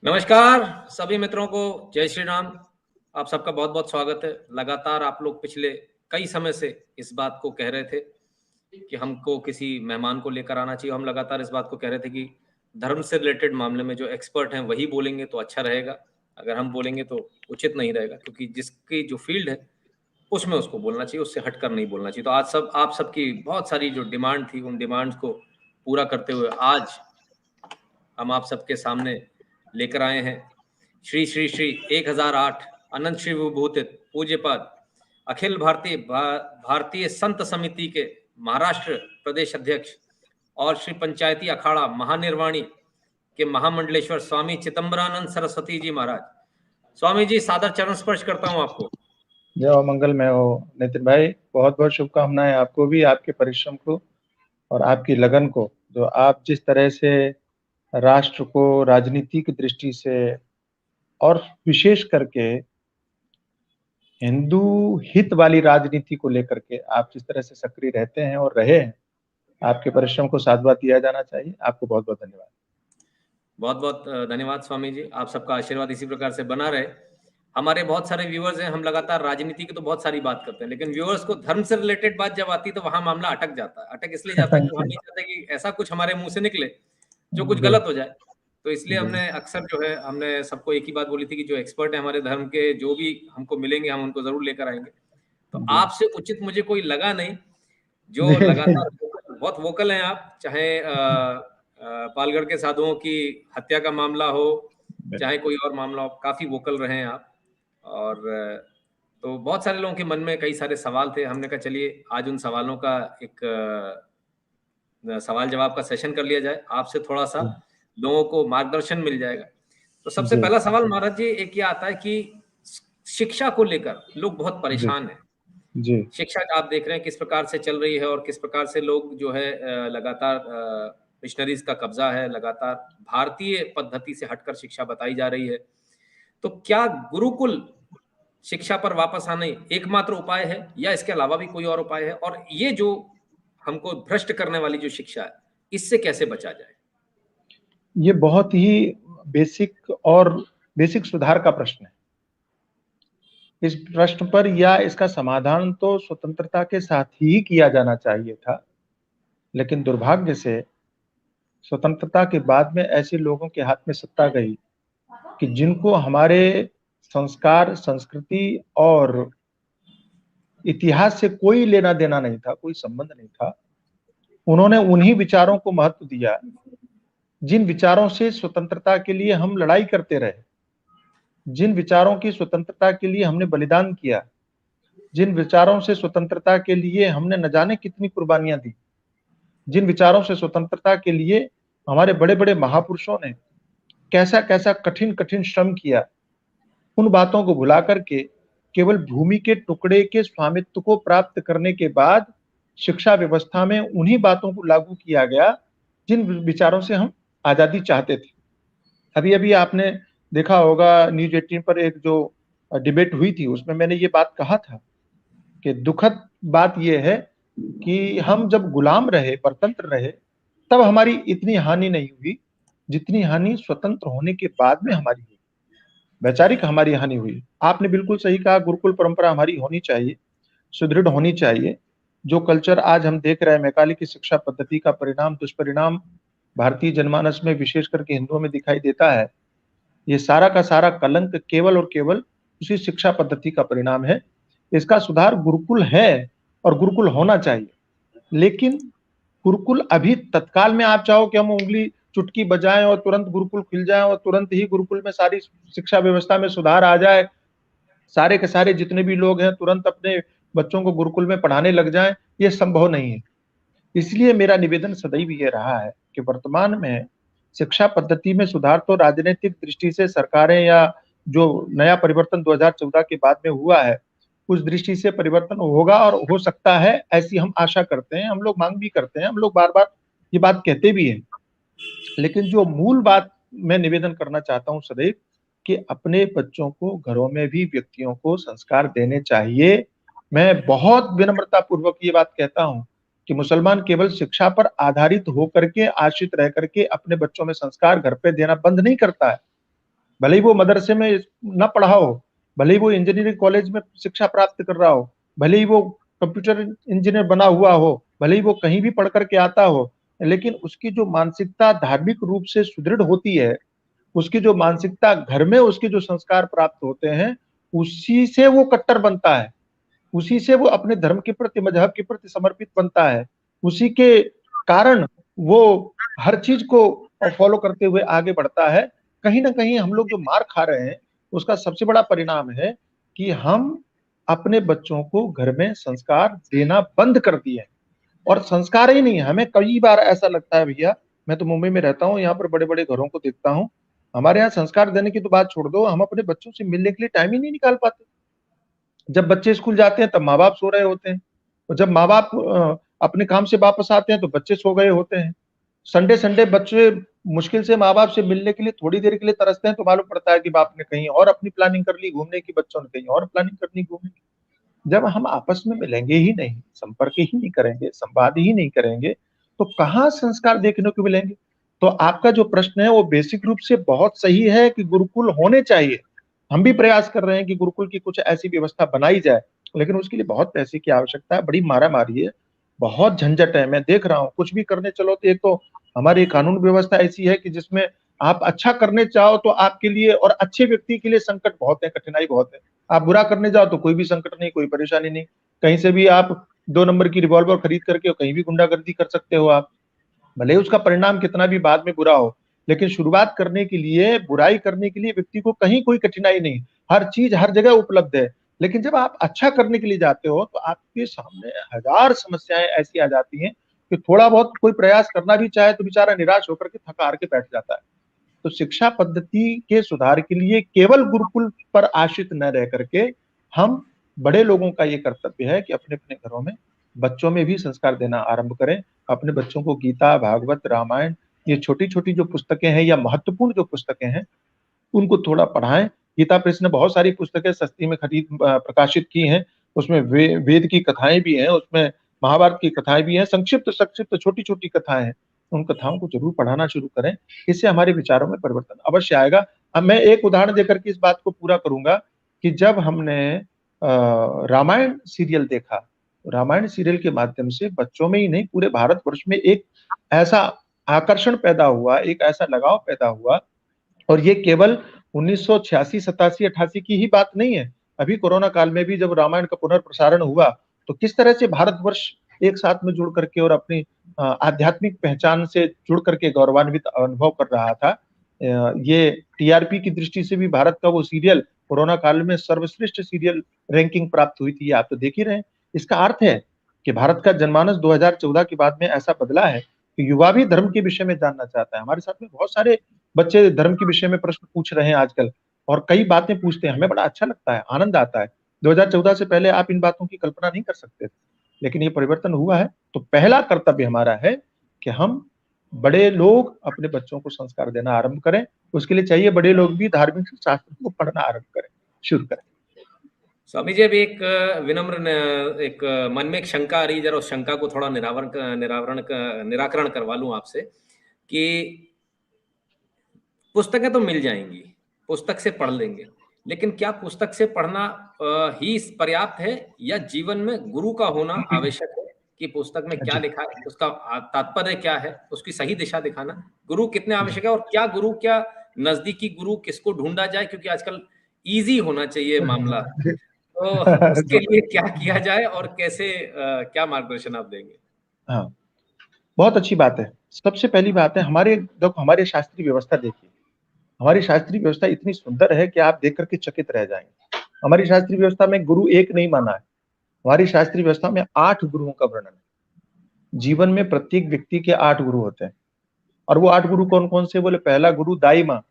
नमस्कार सभी मित्रों को। जय श्री राम। आप सबका बहुत बहुत स्वागत है। लगातार आप लोग पिछले कई समय से इस बात को कह रहे थे कि हमको किसी मेहमान को लेकर आना चाहिए। हम लगातार इस बात को कह रहे थे कि धर्म से रिलेटेड मामले में जो एक्सपर्ट हैं वही बोलेंगे तो अच्छा रहेगा। अगर हम बोलेंगे तो उचित नहीं रहेगा, क्योंकि जिसकी जो फील्ड है उसमें उसको बोलना चाहिए, उससे हटकर नहीं बोलना चाहिए। तो आज आप सबकी बहुत सारी जो डिमांड थी, उन डिमांड्स को पूरा करते हुए आज हम आप सबके सामने लेकर आए हैं श्री श्री श्री 1008 अनंत श्री विभूतित पूज्यपाद अखिल भारतीय संत समिति के महाराष्ट्र प्रदेश अध्यक्ष और श्री पंचायती अखाड़ा महानिर्वाणी के महामंडलेश्वर स्वामी चिदंबरानंद सरस्वती जी महाराज। स्वामी जी, सादर चरण स्पर्श करता हूं आपको। जय हो, मंगल में हो नितिन भाई। बहुत बहुत शुभकामनाएं आपको भी, आपके परिश्रम को और आपकी लगन को। जो आप जिस तरह से राष्ट्र को राजनीति की दृष्टि से और विशेष करके हिंदू हित वाली राजनीति को लेकर के आप जिस तरह से सक्रिय रहते हैं और रहे हैं, आपके परिश्रम को साधुवाद दिया जाना चाहिए। आपको बहुत बहुत धन्यवाद। बहुत बहुत धन्यवाद स्वामी जी। आप सबका आशीर्वाद इसी प्रकार से बना रहे। हमारे बहुत सारे व्यूअर्स हैं। हम लगातार राजनीति की तो बहुत सारी बात करते हैं, लेकिन व्यूअर्स को धर्म से रिलेटेड बात जब आती है तो वहां मामला अटक जाता है। अटक इसलिए जाता है कि हम नहीं चाहते कि ऐसा कुछ हमारे मुंह से निकले जो कुछ गलत हो जाए। तो इसलिए हमने अक्सर जो है हमने सबको एक ही बात बोली थी कि जो एक्सपर्ट है हमारे धर्म के, जो भी हमको मिलेंगे हम उनको जरूर लेकर आएंगे। तो आपसे उचित मुझे कोई लगा नहीं, जो लगातार बहुत वोकल हैं आप। चाहे पालगढ़ के साधुओं की हत्या का मामला हो, चाहे कोई और मामला हो, काफी वोकल रहे हैं आप। और तो बहुत सारे लोगों के मन में कई सारे सवाल थे। हमने कहा चलिए आज उन सवालों का एक सवाल जवाब का सेशन कर लिया जाए। आपसे थोड़ा सा लोगों को मार्गदर्शन मिल जाएगा। तो सबसे पहला सवाल महाराज जी एक ये आता है कि शिक्षा को लेकर लोग बहुत परेशान हैं। जी। शिक्षा आप देख रहे हैं किस प्रकार से चल रही है और किस प्रकार से लोग जो है लगातार मिशनरीज का कब्जा है, लगातार भारतीय पद्धति से हटकर शिक्षा बताई जा रही है। तो क्या गुरुकुल शिक्षा पर वापस आने एकमात्र उपाय है या इसके अलावा भी कोई और उपाय है? और ये जो हमको भ्रष्ट करने वाली जो शिक्षा है, इससे कैसे बचा जाए? ये बहुत ही बेसिक सुधार का प्रश्न है। इस प्रश्न पर या इसका समाधान तो स्वतंत्रता के साथ ही किया जाना चाहिए था, लेकिन दुर्भाग्य से स्वतंत्रता के बाद में ऐसे लोगों के हाथ में सत्ता गई कि जिनको हमारे संस्कार, संस्कृति और इतिहास से कोई लेना देना नहीं था, कोई संबंध नहीं था। उन्होंने उन्हीं विचारों को महत्व दिया जिन विचारों से स्वतंत्रता के लिए हम लड़ाई करते रहे, जिन विचारों की स्वतंत्रता के लिए हमने बलिदान किया, जिन विचारों से स्वतंत्रता के लिए हमने न जाने कितनी कुर्बानियां दी, जिन विचारों से स्वतंत्रता के लिए हमारे बड़े-बड़े महापुरुषों ने कैसा-कैसा कठिन-कठिन श्रम किया, उन बातों को भुला करके केवल भूमि के टुकड़े के स्वामित्व को प्राप्त करने के बाद शिक्षा व्यवस्था में उन्हीं बातों को लागू किया गया जिन विचारों से हम आजादी चाहते थे। अभी-अभी आपने देखा होगा न्यूज़ 18 पर एक जो डिबेट हुई थी, उसमें मैंने ये बात कहा था कि दुखद बात ये है कि हम जब गुलाम रहे, परतंत्र रहे, तब हमारी इतनी हानि नहीं हुई जितनी हानि स्वतंत्र होने के बाद में हमारी हुई। वैचारिक हमारी हानि हुई। आपने बिल्कुल सही कहा, गुरुकुल परंपरा हमारी होनी चाहिए, सुदृढ़ होनी चाहिए। जो कल्चर आज हम देख रहे हैं, मैकाले की शिक्षा पद्धति का परिणाम, दुष्परिणाम भारतीय जनमानस में विशेष करके हिंदुओं में दिखाई देता है। ये सारा का सारा कलंक केवल और केवल उसी शिक्षा पद्धति का परिणाम है। इसका सुधार गुरुकुल है और गुरुकुल होना चाहिए, लेकिन गुरुकुल अभी तत्काल में आप चाहो कि हम उंगली चुटकी बजाएं और तुरंत गुरुकुल खुल जाए और तुरंत ही गुरुकुल में सारी शिक्षा व्यवस्था में सुधार आ जाए, सारे के सारे जितने भी लोग हैं तुरंत अपने बच्चों को गुरुकुल में पढ़ाने लग जाएं, ये संभव नहीं है। इसलिए मेरा निवेदन सदैव ये रहा है कि वर्तमान में शिक्षा पद्धति में सुधार तो राजनीतिक दृष्टि से सरकारें या जो नया परिवर्तन 2014 के बाद में हुआ है, उस दृष्टि से परिवर्तन होगा और हो सकता है, ऐसी हम आशा करते हैं, हम लोग मांग भी करते हैं, हम लोग बार-बार ये बात कहते भी हैं। लेकिन जो मूल बात मैं निवेदन करना चाहता हूँ सदैव कि अपने बच्चों को घरों में भी व्यक्तियों को संस्कार देने चाहिए। मैं बहुत विनम्रता पूर्वक ये बात कहता हूँ कि मुसलमान केवल शिक्षा पर आधारित होकर के, आश्रित रह करके अपने बच्चों में संस्कार घर पे देना बंद नहीं करता है। भले ही वो मदरसे में न पढ़ा हो, भले ही वो इंजीनियरिंग कॉलेज में शिक्षा प्राप्त कर रहा हो, भले ही वो कंप्यूटर इंजीनियर बना हुआ हो, भले ही वो कहीं भी पढ़ करके आता हो, लेकिन उसकी जो मानसिकता धार्मिक रूप से सुदृढ़ होती है, उसकी जो मानसिकता घर में उसके जो संस्कार प्राप्त होते हैं, उसी से वो कट्टर बनता है, उसी से वो अपने धर्म के प्रति, मजहब के प्रति समर्पित बनता है, उसी के कारण वो हर चीज को फॉलो करते हुए आगे बढ़ता है। कहीं ना कहीं हम लोग जो मार खा रहे हैं, उसका सबसे बड़ा परिणाम है कि हम अपने बच्चों को घर में संस्कार देना बंद कर दिए। और संस्कार ही नहीं है, हमें कई बार ऐसा लगता है भैया, मैं तो मुंबई में रहता हूँ, यहाँ पर बड़े बड़े घरों को देखता हूँ, हमारे यहाँ संस्कार देने की तो बात छोड़ दो, हम अपने बच्चों से मिलने के लिए टाइम ही नहीं निकाल पाते। जब बच्चे स्कूल जाते हैं तब माँ बाप सो रहे होते हैं, और जब माँ बाप अपने काम से वापस आते हैं तो बच्चे सो गए होते हैं। संडे संडे बच्चे मुश्किल से माँ बाप से मिलने के लिए थोड़ी देर के लिए तरसते हैं, तो मालूम पड़ता है कि बाप ने कहीं और अपनी प्लानिंग कर ली घूमने की, बच्चों ने कहीं और प्लानिंग कर ली घूमने की। जब हम आपस में मिलेंगे ही नहीं, संपर्क ही नहीं करेंगे, संवाद ही नहीं करेंगे, तो कहाँ संस्कार देखने को मिलेंगे। तो आपका जो प्रश्न है वो बेसिक रूप से बहुत सही है कि गुरुकुल होने चाहिए। हम भी प्रयास कर रहे हैं कि गुरुकुल की कुछ ऐसी व्यवस्था बनाई जाए, लेकिन उसके लिए बहुत पैसे की आवश्यकता है, बड़ी मारामारी है, बहुत झंझट है। मैं देख रहा हूँ कुछ भी करने चलो तो एक तो हमारी कानून व्यवस्था ऐसी है कि जिसमें आप अच्छा करने चाहो तो आपके लिए और अच्छे व्यक्ति के लिए संकट बहुत है, कठिनाई बहुत है। आप बुरा करने जाओ तो कोई भी संकट नहीं, कोई परेशानी नहीं, कहीं से भी आप 2 नंबर की रिवॉल्वर खरीद करके कहीं भी गुंडागर्दी कर सकते हो आप, भले उसका परिणाम कितना भी बाद में बुरा हो। लेकिन शुरुआत करने के लिए, बुराई करने के लिए व्यक्ति को कहीं कोई कठिनाई नहीं, हर चीज हर जगह उपलब्ध है। लेकिन जब आप अच्छा करने के लिए जाते हो तो आपके सामने हजार समस्याएं ऐसी आ जाती हैं कि थोड़ा बहुत कोई प्रयास करना भी चाहे तो बेचारा निराश होकर के थका हार के बैठ जाता है। तो शिक्षा पद्धति के सुधार के लिए केवल गुरुकुल पर आश्रित न रह करके हम बड़े लोगों का ये कर्तव्य है कि अपने अपने घरों में बच्चों में भी संस्कार देना आरंभ करें। अपने बच्चों को गीता, भागवत, रामायण, ये छोटी छोटी जो पुस्तकें हैं या महत्वपूर्ण जो पुस्तकें हैं उनको थोड़ा पढ़ाएं। गीता प्रेस ने बहुत सारी पुस्तकें सस्ती में खरीद प्रकाशित की हैं, उसमें वेद की कथाएं भी हैं, उसमें महाभारत की कथाएं भी हैं, संक्षिप्त संक्षिप्त छोटी छोटी कथाएं हैं। उन कथाओं को जरूर पढ़ाना शुरू करें, इससे हमारे विचारों में परिवर्तन अवश्य आएगा। अब मैं एक उदाहरण देकर के इस बात को पूरा करूंगा कि जब हमने रामायण सीरियल देखा, रामायण सीरियल के माध्यम से बच्चों में ही नहीं पूरे भारतवर्ष में एक ऐसा आकर्षण पैदा हुआ, एक ऐसा लगाव पैदा हुआ। और ये केवल 1986, 87, 88 की ही बात नहीं है। अभी कोरोना काल में भी जब रामायण का पुनर्प्रसारण हुआ तो किस तरह से भारतवर्ष एक साथ में जुड़ करके और अपनी आध्यात्मिक पहचान से जुड़ करके गौरवान्वित अनुभव कर रहा था। ये टीआरपी की दृष्टि से भी भारत का वो सीरियल कोरोना काल में सर्वश्रेष्ठ सीरियल रैंकिंग प्राप्त हुई थी, आप तो देख ही रहे हैं। इसका अर्थ है कि भारत का जनमानस 2014 के बाद में ऐसा बदला है कि युवा भी धर्म के विषय में जानना चाहता है। हमारे साथ में बहुत सारे बच्चे धर्म के विषय में प्रश्न पूछ रहे हैं आजकल, और कई बातें पूछते हैं, हमें बड़ा अच्छा लगता है, आनंद आता है। 2014 से पहले आप इन बातों की कल्पना नहीं कर सकते थे, लेकिन ये परिवर्तन हुआ है। तो पहला कर्तव्य हमारा है कि हम बड़े लोग अपने बच्चों को संस्कार देना आरंभ करें। उसके लिए चाहिए बड़े लोग भी धार्मिक शास्त्र को पढ़ना आरंभ करें, शुरू करें। स्वामी जी, अभी एक विनम्र एक मन में एक शंका आ रही है, जरा उस शंका को थोड़ा निराकरण करवा लूं आपसे कि पुस्तकें तो मिल जाएंगी, पुस्तक से पढ़ लेंगे, लेकिन क्या पुस्तक से पढ़ना ही पर्याप्त है, या जीवन में गुरु का होना आवश्यक है कि पुस्तक में क्या जी। लिखा है उसका तात्पर्य क्या है, उसकी सही दिशा दिखाना, गुरु कितने आवश्यक है, और क्या गुरु, क्या नजदीकी गुरु किसको ढूंढा जाए, क्योंकि आजकल इजी होना चाहिए मामला, तो उसके लिए क्या किया जाए और कैसे, क्या मार्गदर्शन आप देंगे? हाँ, बहुत अच्छी बात है। सबसे पहली बात है, हमारे शास्त्रीय व्यवस्था देखिए, हमारी शास्त्रीय व्यवस्था इतनी सुंदर है कि आप देख करके चकित रह जाएंगे। हमारी शास्त्रीय व्यवस्था में गुरु एक नहीं माना है, हमारी शास्त्रीय व्यवस्था में 8 गुरुओं का वर्णन है। जीवन में प्रत्येक व्यक्ति के 8 गुरु होते हैं, और वो 8 गुरु कौन कौन से बोले? पहला गुरु दाई माँ,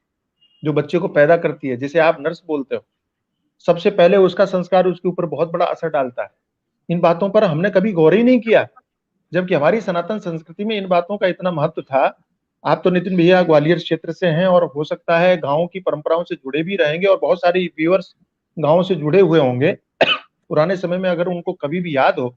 जो बच्चे को पैदा करती है, जिसे आप नर्स बोलते हो, सबसे पहले उसका संस्कार उसके ऊपर बहुत बड़ा असर डालता है। इन बातों पर हमने कभी गौर ही नहीं किया, जबकि हमारी सनातन संस्कृति में इन बातों का इतना महत्व था। आप तो नितिन भैया ग्वालियर क्षेत्र से हैं, और हो सकता है गांव की परंपराओं से जुड़े भी रहेंगे, और बहुत सारे व्यूअर्स गांव से जुड़े हुए होंगे। पुराने समय में अगर उनको कभी भी याद हो,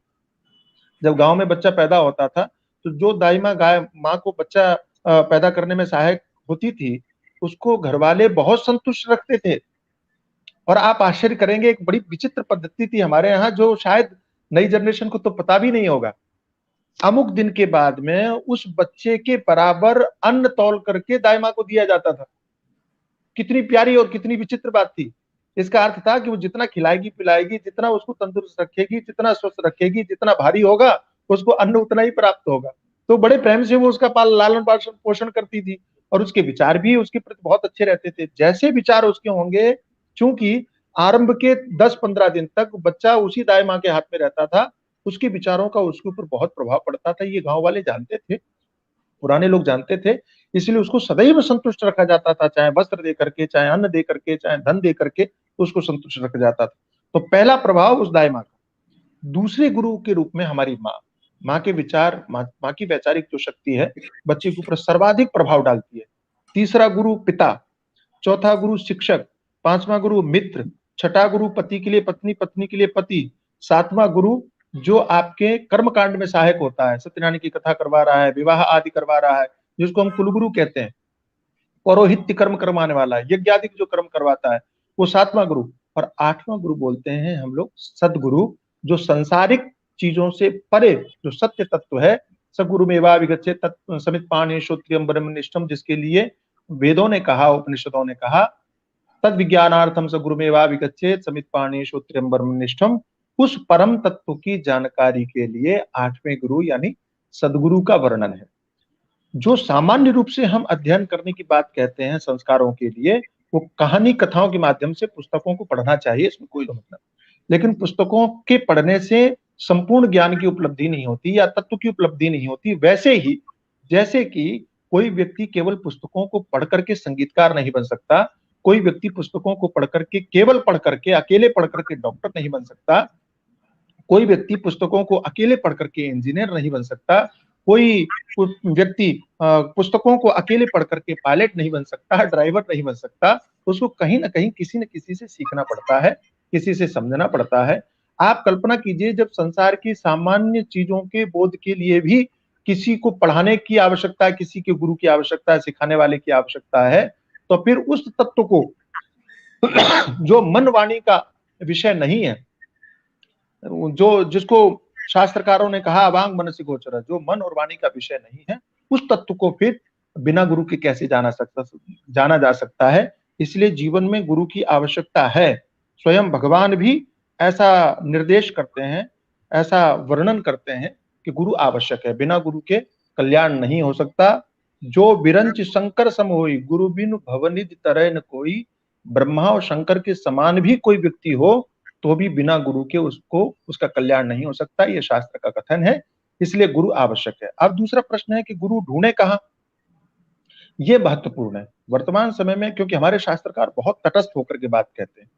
जब गांव में बच्चा पैदा होता था तो जो दाई माँ गाय माँ को बच्चा पैदा करने में सहायक होती थी, उसको घर वाले बहुत संतुष्ट रखते थे। और आप आश्चर्य करेंगे, एक बड़ी विचित्र पद्धति थी हमारे यहाँ, जो शायद नई जनरेशन को तो पता भी नहीं होगा। अमुक दिन के बाद में उस बच्चे के बराबर अन्न तौल करके दाई माँ को दिया जाता था। कितनी प्यारी और कितनी विचित्र बात थी। इसका अर्थ था कि वो जितना खिलाएगी पिलाएगी, जितना उसको तंदुरुस्त रखेगी, जितना स्वस्थ रखेगी, जितना भारी होगा, उसको अन्न उतना ही प्राप्त होगा। तो बड़े प्रेम से वो उसका पाल लालन पालन पोषण करती थी, और उसके विचार भी उसके प्रति बहुत अच्छे रहते थे। जैसे विचार उसके होंगे, चूंकि आरंभ के 10-15 दिन तक बच्चा उसी दाई माँ के हाथ में रहता था, उसके विचारों का उसके ऊपर बहुत प्रभाव पड़ता था। ये गांव वाले जानते थे, पुराने लोग जानते थे, इसलिए उसको सदैव संतुष्ट रखा जाता था, चाहे वस्त्र दे करके, चाहे अन्न दे करके, चाहे धन दे करके, उसको संतुष्ट रखा जाता था। तो पहला प्रभाव उस दाई माँ का। दूसरे गुरु के रूप में हमारी माँ, माँ के विचार, माँ की वैचारिक जो शक्ति है, बच्चे के ऊपर सर्वाधिक प्रभाव डालती है। तीसरा गुरु पिता, चौथा गुरु शिक्षक, पांचवा गुरु मित्र, छठा गुरु पति के लिए पत्नी, पत्नी के लिए पति, सातवां गुरु जो आपके कर्म कांड में सहायक होता है, सत्यनारायण की कथा करवा रहा है, विवाह आदि करवा रहा है, जिसको हम कुलगुरु कहते हैं, पौरोहित्य कर्म करवाने वाला है, यज्ञ आदि जो कर्म करवाता है, वो सातवां गुरु। और आठवां गुरु बोलते हैं हम लोग सदगुरु, जो संसारिक चीजों से परे जो सत्य तत्व है, सगुरु मेवा विगच्छेत तत् समित पाणी श्रोत्रियम ब्रह्मनिष्ठम, जिसके लिए वेदों ने कहा, उपनिषदों ने कहा, तद विज्ञानार्थम स गुरुमेवा विगच्छेत समित पाणी श्रोत्रियम ब्रह्मनिष्ठम, उस परम तत्व की जानकारी के लिए आठवें गुरु यानी सदगुरु का वर्णन है। जो सामान्य रूप से हम अध्ययन करने की बात कहते हैं संस्कारों के लिए, वो कहानी कथाओं के माध्यम से पुस्तकों को पढ़ना चाहिए, इसमें कोई दो मतलब। लेकिन पुस्तकों के पढ़ने से संपूर्ण ज्ञान की उपलब्धि नहीं होती या तत्व की उपलब्धि नहीं होती। वैसे ही जैसे कि कोई व्यक्ति केवल पुस्तकों को पढ़ करके संगीतकार नहीं बन सकता, कोई व्यक्ति पुस्तकों को पढ़ करके, केवल पढ़ करके, अकेले पढ़ करके डॉक्टर नहीं बन सकता, कोई व्यक्ति पुस्तकों को अकेले पढ़ करके इंजीनियर नहीं बन सकता, कोई व्यक्ति पुस्तकों को अकेले पढ़ करके पायलट नहीं बन सकता, ड्राइवर नहीं बन सकता। उसको कहीं ना कहीं किसी न किसी से सीखना पड़ता है, किसी से समझना पड़ता है। आप कल्पना कीजिए, जब संसार की सामान्य चीजों के बोध के लिए भी किसी को पढ़ाने की आवश्यकता है, किसी के गुरु की आवश्यकता है, सिखाने वाले की आवश्यकता है, तो फिर उस तत्व को जो मन वाणी का विषय नहीं है, जो जिसको शास्त्रकारों ने कहा अवांग मनसि गोचर, जो मन और वाणी का विषय नहीं है, उस तत्व को फिर बिना गुरु के कैसे जाना जा सकता है। इसलिए जीवन में गुरु की आवश्यकता है। स्वयं भगवान भी ऐसा निर्देश करते हैं, ऐसा वर्णन करते हैं कि गुरु आवश्यक है, बिना गुरु के कल्याण नहीं हो सकता। जो बिरंच शंकर सम होई, गुरु बिनु भवनिधि तरह न कोई। ब्रह्मा और शंकर के समान भी कोई व्यक्ति हो तो भी बिना गुरु के उसको उसका कल्याण नहीं हो सकता, ये शास्त्र का कथन है। इसलिए गुरु आवश्यक है। अब दूसरा प्रश्न है कि गुरु ढूंढे कहाँ, ये महत्वपूर्ण है वर्तमान समय में, क्योंकि हमारे शास्त्रकार बहुत तटस्थ होकर के बात कहते हैं।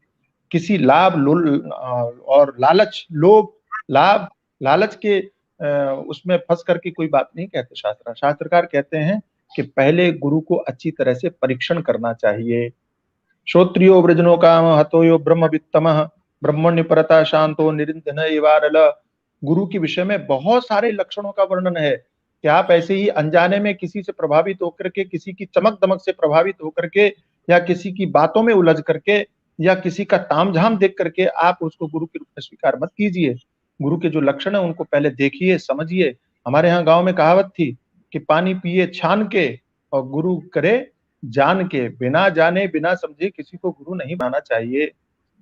किसी और लालच, लोभ, लाभ, लालच के उसमें फंस करके कोई बात नहीं कहते। शास्त्रकार कहते हैं कि पहले गुरु को अच्छी तरह से परीक्षण करना चाहिए। श्रोत्रियो वृजनो काम हतो यो ब्रह्मवित्तमः, ब्रह्मण्य परता शांतो निरिंधन इवारल। गुरु के विषय में बहुत सारे लक्षणों का वर्णन है कि आप ऐसे ही अनजाने में किसी से प्रभावित होकर के, किसी की चमक दमक से प्रभावित होकर के, या किसी की बातों में उलझ करके, या किसी का तामझाम देख करके आप उसको गुरु के रूप में स्वीकार मत कीजिए। गुरु के जो लक्षण है उनको पहले देखिए, समझिए। हमारे यहाँ गांव में कहावत थी कि पानी पिए छान के और गुरु करे जान के। बिना जाने बिना समझे किसी को गुरु नहीं बनाना चाहिए।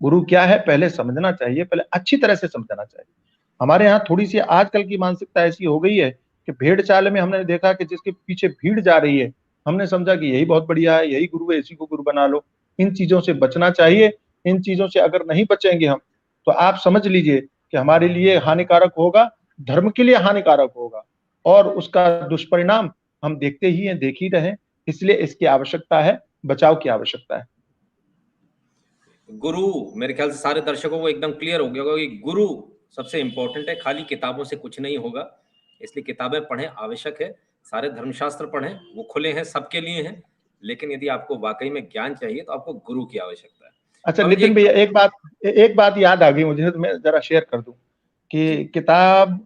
गुरु क्या है पहले समझना चाहिए, पहले अच्छी तरह से समझना चाहिए। हमारे यहाँ थोड़ी सी आजकल की मानसिकता ऐसी हो गई है कि भेड़ चाल में हमने देखा कि जिसके पीछे भीड़ जा रही है, हमने समझा कि यही बहुत बढ़िया है, यही गुरु है, इसी को गुरु बना लो। इन चीजों से बचना चाहिए। इन चीजों से अगर नहीं बचेंगे हम, तो आप समझ लीजिए कि हमारे लिए हानिकारक होगा, धर्म के लिए हानिकारक होगा, और उसका दुष्परिणाम हम देखते ही हैं, देख ही रहे। इसलिए इसकी आवश्यकता है, बचाव की आवश्यकता है। गुरु, मेरे ख्याल से सारे दर्शकों को एकदम क्लियर हो गया होगा कि गुरु सबसे इंपॉर्टेंट है, खाली किताबों से कुछ नहीं होगा। इसलिए किताबें पढ़ें, आवश्यक है। सारे धर्मशास्त्र पढ़ें, वो खुले हैं, सबके लिए हैं। लेकिन यदि आपको वाकई में ज्ञान चाहिए तो आपको गुरु की आवश्यकता है। अच्छा स्वामी जी नितिन भैया, एक बात याद आ गई मुझे, तो मैं जरा शेयर कर दूं जी, कि किताब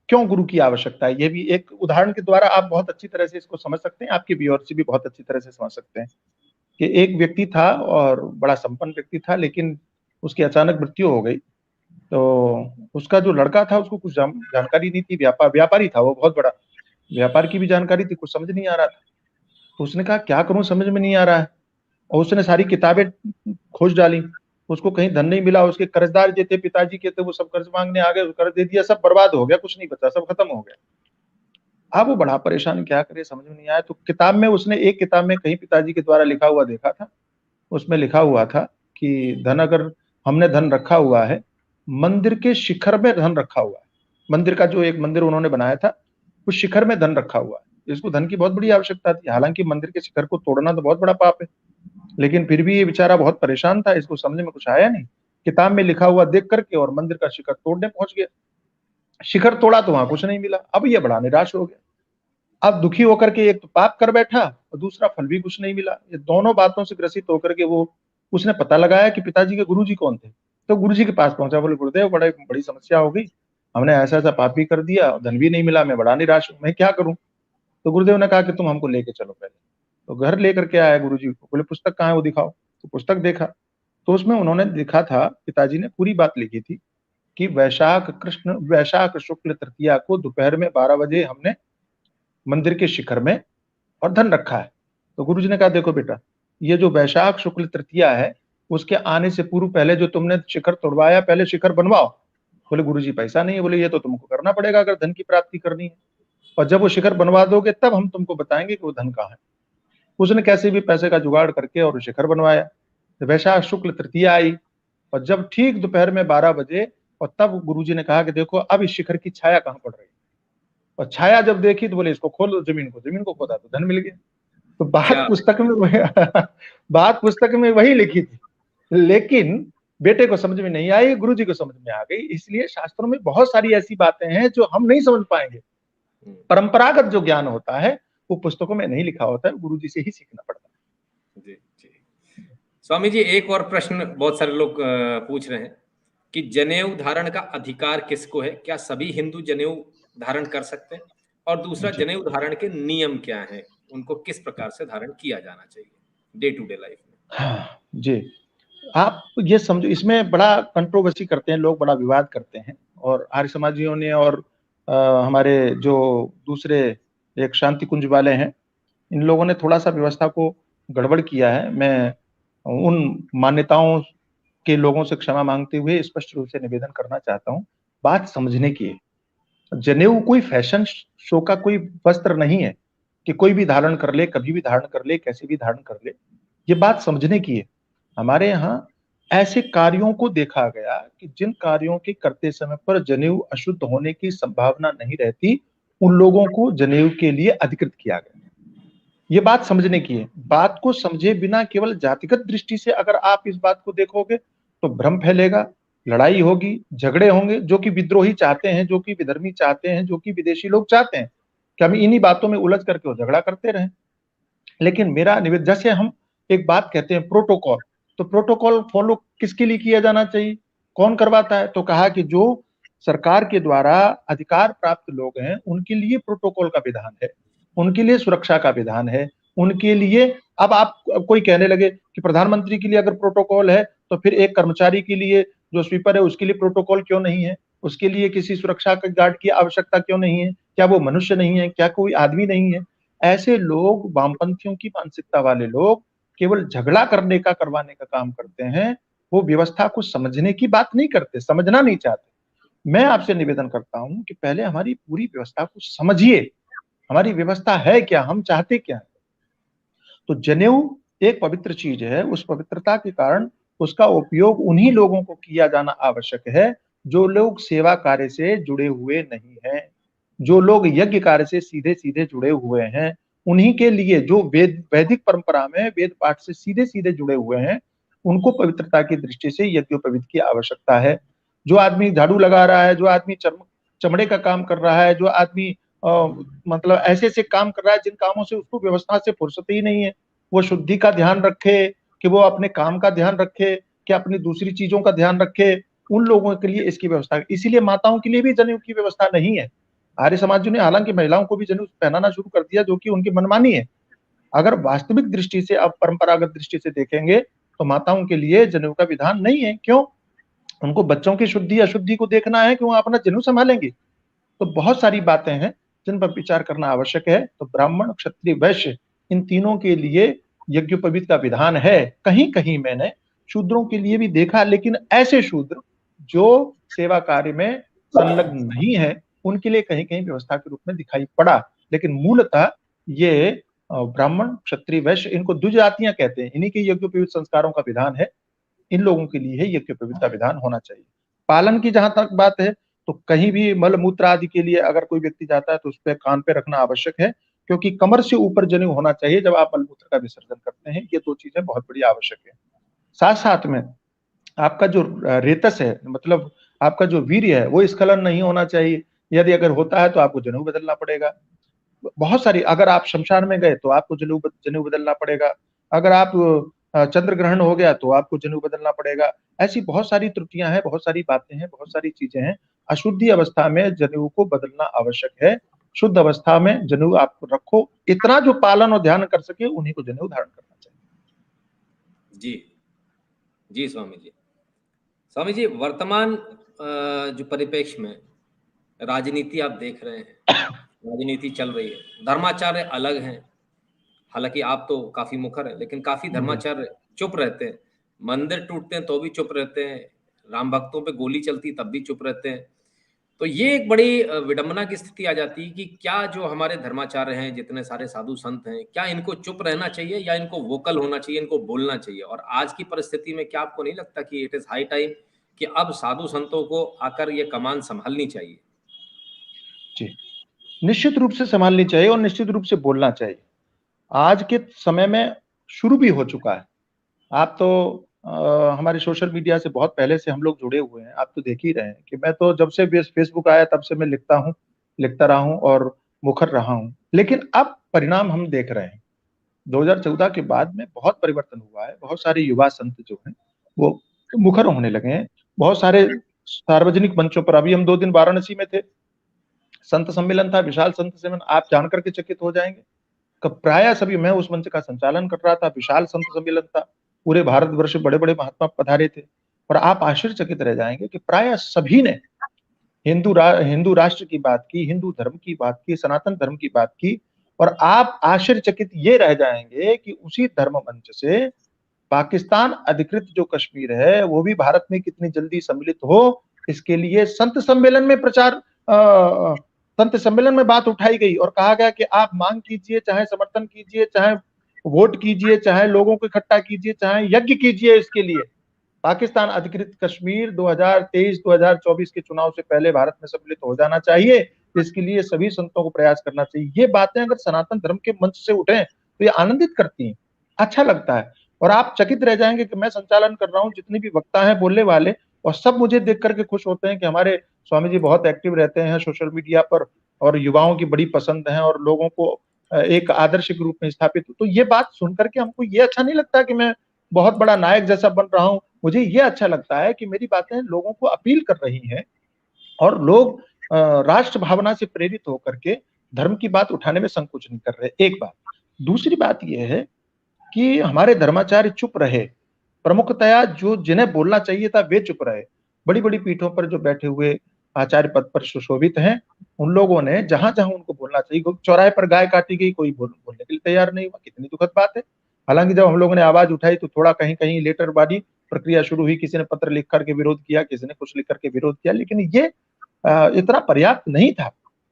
क्यों गुरु की आवश्यकता है। ये भी एक उदाहरण के द्वारा आप बहुत अच्छी तरह से इसको समझ सकते हैं, आपके व्यूअर से भी बहुत अच्छी तरह से समझ सकते हैं। कि एक व्यक्ति था और बड़ा संपन्न व्यक्ति था, लेकिन उसकी अचानक मृत्यु हो गई। तो उसका जो लड़का था उसको कुछ जानकारी नहीं थी, व्यापारी था वो बहुत बड़ा, व्यापार की भी जानकारी थी, कुछ समझ नहीं आ रहा था। तो उसने कहा क्या करूं, समझ में नहीं आ रहा है। और उसने सारी किताबें खोज डाली, उसको कहीं धन नहीं मिला। उसके कर्जदार जो थे पिताजी के थे वो सब कर्ज मांगने आ गए, कर्ज दे दिया, सब बर्बाद हो गया, कुछ नहीं बचा, सब खत्म हो गया। अब वो बड़ा परेशान, क्या करे समझ में नहीं आया। तो किताब में उसने एक किताब में कहीं पिताजी के द्वारा लिखा हुआ देखा था, उसमें लिखा हुआ था कि धन अगर हमने धन रखा हुआ है, मंदिर के शिखर में धन रखा हुआ है। मंदिर का जो एक मंदिर उन्होंने बनाया था उस शिखर में धन रखा हुआ है। इसको धन की बहुत बड़ी आवश्यकता थी, हालांकि मंदिर के शिखर को तोड़ना तो बहुत बड़ा पाप है, लेकिन फिर भी ये बेचारा बहुत परेशान था, इसको समझ में कुछ आया नहीं। किताब में लिखा हुआ देख करके और मंदिर का शिखर तोड़ने पहुंच गया। शिखर तोड़ा तो वहां कुछ नहीं मिला। अब ये बड़ा निराश हो गया। अब दुखी होकर के एक तो पाप कर बैठा और दूसरा फल भी कुछ नहीं मिला। ये दोनों बातों से ग्रसित होकर के वो उसने पता लगाया कि पिताजी के गुरुजी कौन थे। तो गुरुजी के पास पहुंचा, बोले गुरुदेव बड़ी बड़ी समस्या हो गई, हमने ऐसा ऐसा पाप भी कर दिया, धन भी नहीं मिला, मैं बड़ा निराश हूं, मैं क्या करूं। तो गुरुदेव ने कहा कि तुम हमको लेके चलो पहले। तो घर लेकर के आया गुरुजी को, बोले पुस्तक कहाँ है वो दिखाओ। तो पुस्तक देखा तो उसमें उन्होंने लिखा था, पिताजी ने पूरी बात लिखी थी कि वैशाख शुक्ल तृतीया को दोपहर में 12 बजे हमने मंदिर के शिखर में और धन रखा है। तो गुरुजी ने कहा देखो बेटा, ये जो वैशाख शुक्ल तृतीया है उसके आने से पूर्व पहले जो तुमने शिखर तोड़वाया, पहले शिखर बनवाओ। बोले गुरुजी पैसा नहीं है। बोले ये तो तुमको करना पड़ेगा अगर धन की प्राप्ति करनी है, और जब वो शिखर बनवा दोगे तब हम तुमको बताएंगे कि वो धन कहाँ है। उसने कैसे भी पैसे का जुगाड़ करके और शिखर बनवाया। तो वैशाख शुक्ल तृतीया आई और जब ठीक दोपहर में 12 बजे, और तब गुरुजी ने कहा कि देखो अब इस शिखर की छाया कहाँ पड़ रही है। और छाया जब देखी तो बोले इसको खोलो, जमीन को खोदा तो धन मिल गया। तो क्या बात पुस्तक में वही लिखी थी, लेकिन बेटे को समझ में नहीं आई, गुरुजी को समझ में आ गई। इसलिए शास्त्रों में बहुत सारी ऐसी बातें हैं जो हम नहीं समझ पाएंगे। परंपरागत जो ज्ञान होता है वो पुस्तकों में नहीं लिखा होता है, गुरुजी से ही सीखना पड़ता है। जी जी। स्वामी जी, एक और प्रश्न बहुत सारे लोग पूछ रहे हैं कि जनेऊ धारण का अधिकार किसको है? क्या सभी हिंदू जनेऊ धारण कर सकते हैं? और दूसरा, जनेऊ धारण के नियम क्या हैं? उनको किस प्रकार से धारण किया जाना चाहिए डे टू डे लाइफ में? हाँ जी, आप ये समझो, इसमें बड़ा कंट्रोवर्सी करते हैं लोग, बड़ा विवाद करते हैं। और आर्य समाजियों ने और हमारे जो दूसरे एक शांति कुंज वाले हैं, इन लोगों ने थोड़ा सा व्यवस्था को गड़बड़ किया है। मैं उन मान्यताओं के लोगों से क्षमा मांगते हुए स्पष्ट रूप से निवेदन करना चाहता हूँ। बात समझने की है। जनेऊ कोई फैशन शो का कोई वस्त्र नहीं है कि कोई भी धारण कर ले, कभी भी धारण कर ले, कैसे भी धारण कर ले। ये बात समझने की है। हमारे यहाँ ऐसे कार्यों को देखा गया कि जिन कार्यों के करते समय पर जनेऊ अशुद्ध होने की संभावना नहीं रहती, उन लोगों को जनेऊ के लिए अधिकृत किया गया। ये बात समझने की है। बात को समझे बिना केवल जातिगत दृष्टि से अगर आप इस बात को देखोगे तो भ्रम फैलेगा, लड़ाई होगी, झगड़े होंगे, जो कि विद्रोही चाहते हैं, जो कि विधर्मी चाहते हैं, जो कि विदेशी लोग चाहते हैं कि हम इन्हीं बातों में उलझ करके वो झगड़ा करते रहें। लेकिन मेरा निवेदन, जैसे हम एक बात कहते हैं प्रोटोकॉल, तो प्रोटोकॉल फॉलो किसके लिए किया जाना चाहिए, कौन करवाता है? तो कहा कि जो सरकार के द्वारा अधिकार प्राप्त लोग हैं उनके लिए प्रोटोकॉल का विधान है, उनके लिए सुरक्षा का विधान है, उनके लिए। अब आप कोई कहने लगे कि प्रधानमंत्री के लिए अगर प्रोटोकॉल है तो फिर एक कर्मचारी के लिए, जो स्वीपर है, उसके लिए प्रोटोकॉल क्यों नहीं है? उसके लिए किसी सुरक्षा का गार्ड की आवश्यकता क्यों नहीं है? क्या वो मनुष्य नहीं है? क्या कोई आदमी नहीं है? ऐसे लोग, वामपंथियों की मानसिकता वाले लोग, केवल झगड़ा करने का, करवाने का काम करते हैं। वो व्यवस्था को समझने की बात नहीं करते, समझना नहीं चाहते। मैं आपसे निवेदन करता हूं कि पहले हमारी पूरी व्यवस्था को समझिए। हमारी व्यवस्था है क्या, हम चाहते क्या है? तो जनेऊ एक पवित्र चीज है, उस पवित्रता के कारण उसका उपयोग उन्हीं लोगों को किया जाना आवश्यक है जो लोग सेवा कार्य से जुड़े हुए नहीं हैं, जो लोग यज्ञ कार्य से सीधे सीधे जुड़े हुए हैं। उन्हीं के लिए, जो वैदिक परंपरा में वेद पाठ से सीधे सीधे जुड़े हुए हैं, उनको पवित्रता की दृष्टि से यज्ञोपवीत की आवश्यकता है। जो आदमी झाड़ू लगा रहा है, जो आदमी चमड़े का काम कर रहा है, जो आदमी मतलब ऐसे ऐसे काम कर रहा है जिन कामों से उसको व्यवस्था से फुर्सत ही नहीं है, वो शुद्धि का ध्यान रखे, कि वो अपने काम का ध्यान रखे, कि अपनी दूसरी चीजों का ध्यान रखे, उन लोगों के लिए इसकी व्यवस्था। इसीलिए माताओं के लिए भी जनेऊ की व्यवस्था नहीं है। आर्य समाज ने हालांकि महिलाओं को भी जनेऊ पहनाना शुरू कर दिया, जो कि उनकी मनमानी है। अगर वास्तविक दृष्टि से, अब परंपरागत दृष्टि से देखेंगे तो माताओं के लिए जनेऊ का विधान नहीं है। क्यों? उनको बच्चों की शुद्धि अशुद्धि को देखना है कि वो अपना जनेऊ संभालेंगे। तो बहुत सारी बातें हैं जिन पर विचार करना आवश्यक है। तो ब्राह्मण, क्षत्रिय, वैश्य इन तीनों के लिए यज्ञोपवीत का विधान है। कहीं-कहीं मैंने शूद्रों के लिए भी देखा, लेकिन ऐसे शूद्र जो सेवा कार्य में संलग्न नहीं है, उनके लिए कहीं-कहीं व्यवस्था के रूप में दिखाई पड़ा। लेकिन मूलतः ये ब्राह्मण, क्षत्रिय, वैश्य इनको द्विजातियां कहते हैं। इन्हीं के यज्ञोपवीत संस्कारों का विधान है। इन लोगों के लिए यज्ञोपवीत का विधान होना चाहिए। पालन की जहां तक बात है, तो कहीं भी मल मूत्र आदि के लिए अगर कोई व्यक्ति जाता है तो उस पे कान पे रखना आवश्यक है, क्योंकि कमर से ऊपर जनेऊ होना चाहिए जब आप मल मूत्र का विसर्जन करते हैं। ये दो चीजें बहुत बड़ी आवश्यक है। साथ साथ में आपका जो रेतस है, मतलब आपका जो वीर्य है, वो स्खलन नहीं होना चाहिए। यदि अगर होता है तो आपको जनेऊ बदलना पड़ेगा। बहुत सारी, अगर आप शमशान में गए तो आपको जनेऊ बदलना पड़ेगा। अगर आप चंद्र ग्रहण हो गया तो आपको जनेऊ बदलना पड़ेगा। ऐसी बहुत सारी त्रुटियां हैं, बहुत सारी बातें हैं, बहुत सारी चीजें हैं। अशुद्धि अवस्था में जनेऊ को बदलना आवश्यक है। शुद्ध अवस्था में जनेऊ आप रखो। इतना जो पालन और ध्यान कर सके उन्हीं को जनेऊ धारण करना चाहिए। जी जी स्वामी जी। स्वामी जी, वर्तमान जो परिप्रेक्ष्य में राजनीति आप देख रहे हैं, राजनीति चल रही है, धर्माचार्य अलग हैं। हालांकि आप तो काफी मुखर हैं, लेकिन काफी धर्माचार्य चुप रहते हैं। मंदिर टूटते हैं तो भी चुप रहते हैं, राम भक्तों पे गोली चलती तब भी चुप रहते हैं। तो ये एक बड़ी विडंबना की स्थिति आ जाती है कि क्या जो हमारे धर्माचार्य हैं, जितने सारे साधु संत हैं, क्या इनको चुप रहना चाहिए या इनको वोकल होना चाहिए, इनको बोलना चाहिए? और आज की परिस्थिति में क्या आपको नहीं लगता कि इट इज हाई टाइम कि अब साधु संतों को आकर ये कमान संभालनी चाहिए? जी, निश्चित रूप से संभालनी चाहिए और निश्चित रूप से बोलना चाहिए। आज के समय में शुरू भी हो चुका है। आप तो हमारे सोशल मीडिया से बहुत पहले से हम लोग जुड़े हुए हैं। आप तो देख ही रहे हैं कि मैं तो जब से फेसबुक आया तब से मैं लिखता हूँ, लिखता रहा हूँ और मुखर रहा हूँ। लेकिन अब परिणाम हम देख रहे हैं। 2014 के बाद में बहुत परिवर्तन हुआ है। बहुत सारे युवा संत जो हैं, वो मुखर होने लगे हैं। बहुत सारे सार्वजनिक मंचों पर, अभी हम 2 दिन वाराणसी में थे, संत सम्मेलन था, विशाल संत सम्मेलन, आप जान करके चकित हो जाएँगे। प्राय सभी, मैं उस मंच का संचालन कर रहा था, विशाल संत सम्मेलन था, पूरे भारतवर्ष में बड़े-बड़े महात्मा पधारे थे और आप आश्चर्यचकित रह जाएंगे कि प्राय सभी ने हिंदू राष्ट्र की बात की, हिंदू धर्म की बात की, सनातन धर्म की बात की। और आप आश्चर्यचकित ये रह जाएंगे कि उसी धर्म मंच से पाकिस्तान अधिकृत जो कश्मीर है वो भी भारत में कितनी जल्दी सम्मिलित हो, इसके लिए संत सम्मेलन में बात उठाई गई और कहा गया कि आप मांग कीजिए, चाहे समर्थन कीजिए, चाहे वोट कीजिए, चाहे लोगों को इकट्ठा कीजिए, चाहे यज्ञ कीजिए, इसके लिए पाकिस्तान अधिकृत कश्मीर 2023-2024 के चुनाव से पहले भारत में सम्मिलित हो जाना चाहिए। इसके लिए सभी संतों को प्रयास करना चाहिए। ये बातें अगर सनातन धर्म के मंच से उठे तो ये आनंदित करती हैं, अच्छा लगता है। और आप चकित रह जाएंगे कि मैं संचालन कर रहा हूँ, जितने भी वक्ता हैं बोलने वाले, और सब मुझे देख करके खुश होते हैं कि हमारे स्वामी जी बहुत एक्टिव रहते हैं सोशल मीडिया पर और युवाओं की बड़ी पसंद है और लोगों को एक आदर्श के रूप में स्थापित। तो ये बात सुन करके हमको ये अच्छा नहीं लगता कि मैं बहुत बड़ा नायक जैसा बन रहा हूँ। मुझे ये अच्छा लगता है कि मेरी बातें लोगों को अपील कर रही हैं और लोग राष्ट्र भावना से प्रेरित होकर के धर्म की बात उठाने में संकोच नहीं कर रहे। एक बात। दूसरी बात यह है कि हमारे धर्माचार्य चुप रहे। प्रमुखतया जो जिन्हें बोलना चाहिए था वे चुप रहे। बड़ी-बड़ी पीठों पर जो बैठे हुए आचार्य पद पर सुशोभित हैं, उन लोगों ने जहां-जहां उनको बोलना चाहिए, चौराहे पर गाय काटी गई, कोई बोलने के लिए तैयार नहीं हुआ। कितनी दुखद बात है। हालांकि जब हम लोगों ने आवाज उठाई तो थोड़ा कहीं-कहीं लेटरबाजी प्रक्रिया शुरू हुई, किसी ने पत्र लिख करके विरोध किया, किसी ने कुछ लिख करके विरोध किया, लेकिन ये इतना पर्याप्त नहीं था।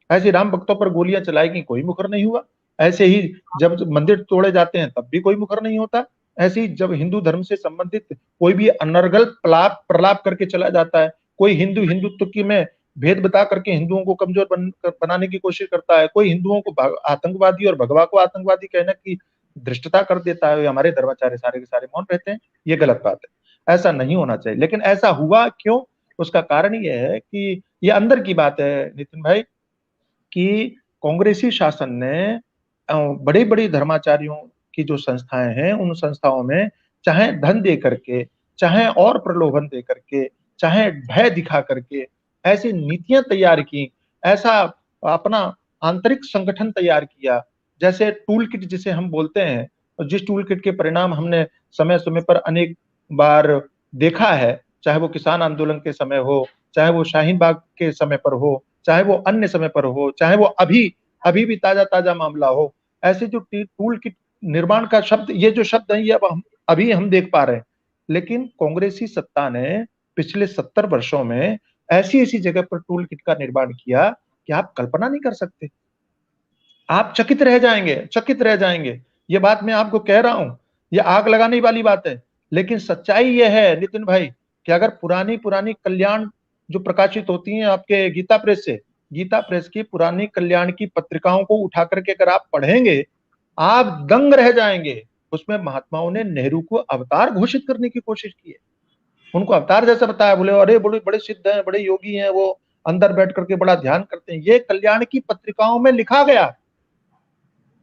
ऐसे राम भक्तों पर गोलियां चलाई गई, कोई मुखर नहीं हुआ। ऐसे ही जब मंदिर तोड़े जाते हैं तब भी कोई मुखर नहीं होता। ऐसे ही जब हिंदू धर्म से संबंधित कोई भी अनर्गल प्रलाप करके चला जाता है, कोई हिंदुत्व की में भेद बता करके हिंदुओं को कमजोर बनाने की कोशिश करता है, कोई हिंदुओं को आतंकवादी और भगवा को आतंकवादी कहने की धृष्टता कर देता है, हमारे धर्माचार्य सारे के सारे मौन रहते हैं। ये गलत बात है, ऐसा नहीं होना चाहिए। लेकिन ऐसा हुआ क्यों? उसका कारण ये है कि ये अंदर की बात है नितिन भाई, कि कांग्रेसी शासन ने बड़े-बड़े धर्माचार्यों की जो संस्थाएं हैं, उन संस्थाओं में चाहे धन दे करके, चाहे और प्रलोभन दे करके, चाहे भय दिखा करके ऐसी नीतियां तैयार की, ऐसा अपना आंतरिक संगठन तैयार किया, जैसे टूल किट जिसे हम बोलते हैं, और जिस टूल किट के परिणाम हमने समय समय पर अनेक बार देखा है, चाहे वो किसान आंदोलन के समय हो, चाहे वो शाहीन बाग के समय पर हो, चाहे वो अन्य समय पर हो, चाहे वो अभी अभी भी ताजा ताजा मामला हो, ऐसे जो टूल किट निर्माण का शब्द, ये जो शब्द है, ये अब अभी हम देख पा रहे हैं। लेकिन कांग्रेसी सत्ता ने पिछले 70 वर्षों में ऐसी ऐसी जगह पर टूल किट का निर्माण किया कि आप कल्पना नहीं कर सकते। आप चकित रह जाएंगे, चकित रह जाएंगे। ये बात मैं आपको कह रहा हूं, ये आग लगाने वाली बात है, लेकिन सच्चाई ये है नितिन भाई कि अगर पुरानी पुरानी कल्याण जो प्रकाशित होती हैं आपके गीता प्रेस से, गीता प्रेस की पुरानी कल्याण की पत्रिकाओं को उठा करके अगर आप पढ़ेंगे, आप दंग रह जाएंगे। उसमें महात्माओं ने नेहरू को अवतार घोषित करने की कोशिश की है, उनको अवतार जैसा बताया, बोले अरे बड़े बड़े सिद्ध हैं, बड़े योगी हैं, वो अंदर बैठ करके बड़ा ध्यान करते हैं। ये कल्याण की पत्रिकाओं में लिखा गया।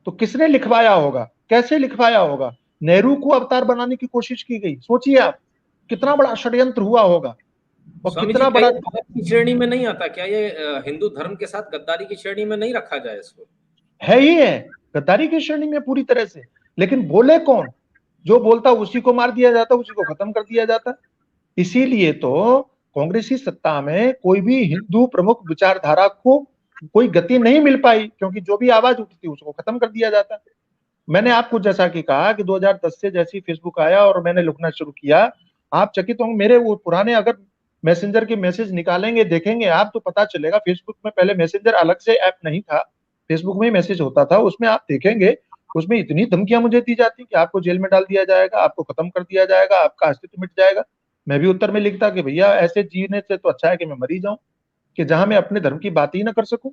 तो किसने लिखवाया होगा, कैसे लिखवाया होगा? नेहरू को अवतार बनाने की कोशिश की गई। सोचिए आप, कितना बड़ा षड्यंत्र हुआ होगा और स्वामी जी, कितना क्या बड़ा। ये धर्म की श्रेणी में नहीं आता? क्या ये हिंदू धर्म के साथ गद्दारी की श्रेणी में नहीं रखा जाए इसको? है ही है, गद्दारी की श्रेणी में पूरी तरह से। लेकिन बोले कौन? जो बोलता उसी को मार दिया जाता, उसी को खत्म कर दिया जाता। इसीलिए तो कांग्रेसी सत्ता में कोई भी हिंदू प्रमुख विचारधारा को कोई गति नहीं मिल पाई, क्योंकि जो भी आवाज उठती थी उसको खत्म कर दिया जाता। मैंने आपको जैसा कि कहा कि 2010 से जैसे ही फेसबुक आया और मैंने लिखना शुरू किया, आप चकित होंगे। मेरे वो पुराने अगर मैसेंजर के मैसेज निकालेंगे, देखेंगे आप, तो पता चलेगा फेसबुक में पहले मैसेंजर अलग से ऐप नहीं था, फेसबुक में ही मैसेज होता था। उसमें आप देखेंगे, उसमें इतनी धमकियां मुझे दी जाती कि आपको जेल में डाल दिया जाएगा, आपको खत्म कर दिया जाएगा, आपका अस्तित्व मिट जाएगा। मैं भी उत्तर में लिखता कि भैया ऐसे जीने से तो अच्छा है कि मैं मर ही जाऊं, कि जहां मैं अपने धर्म की बात ही ना कर सकूं।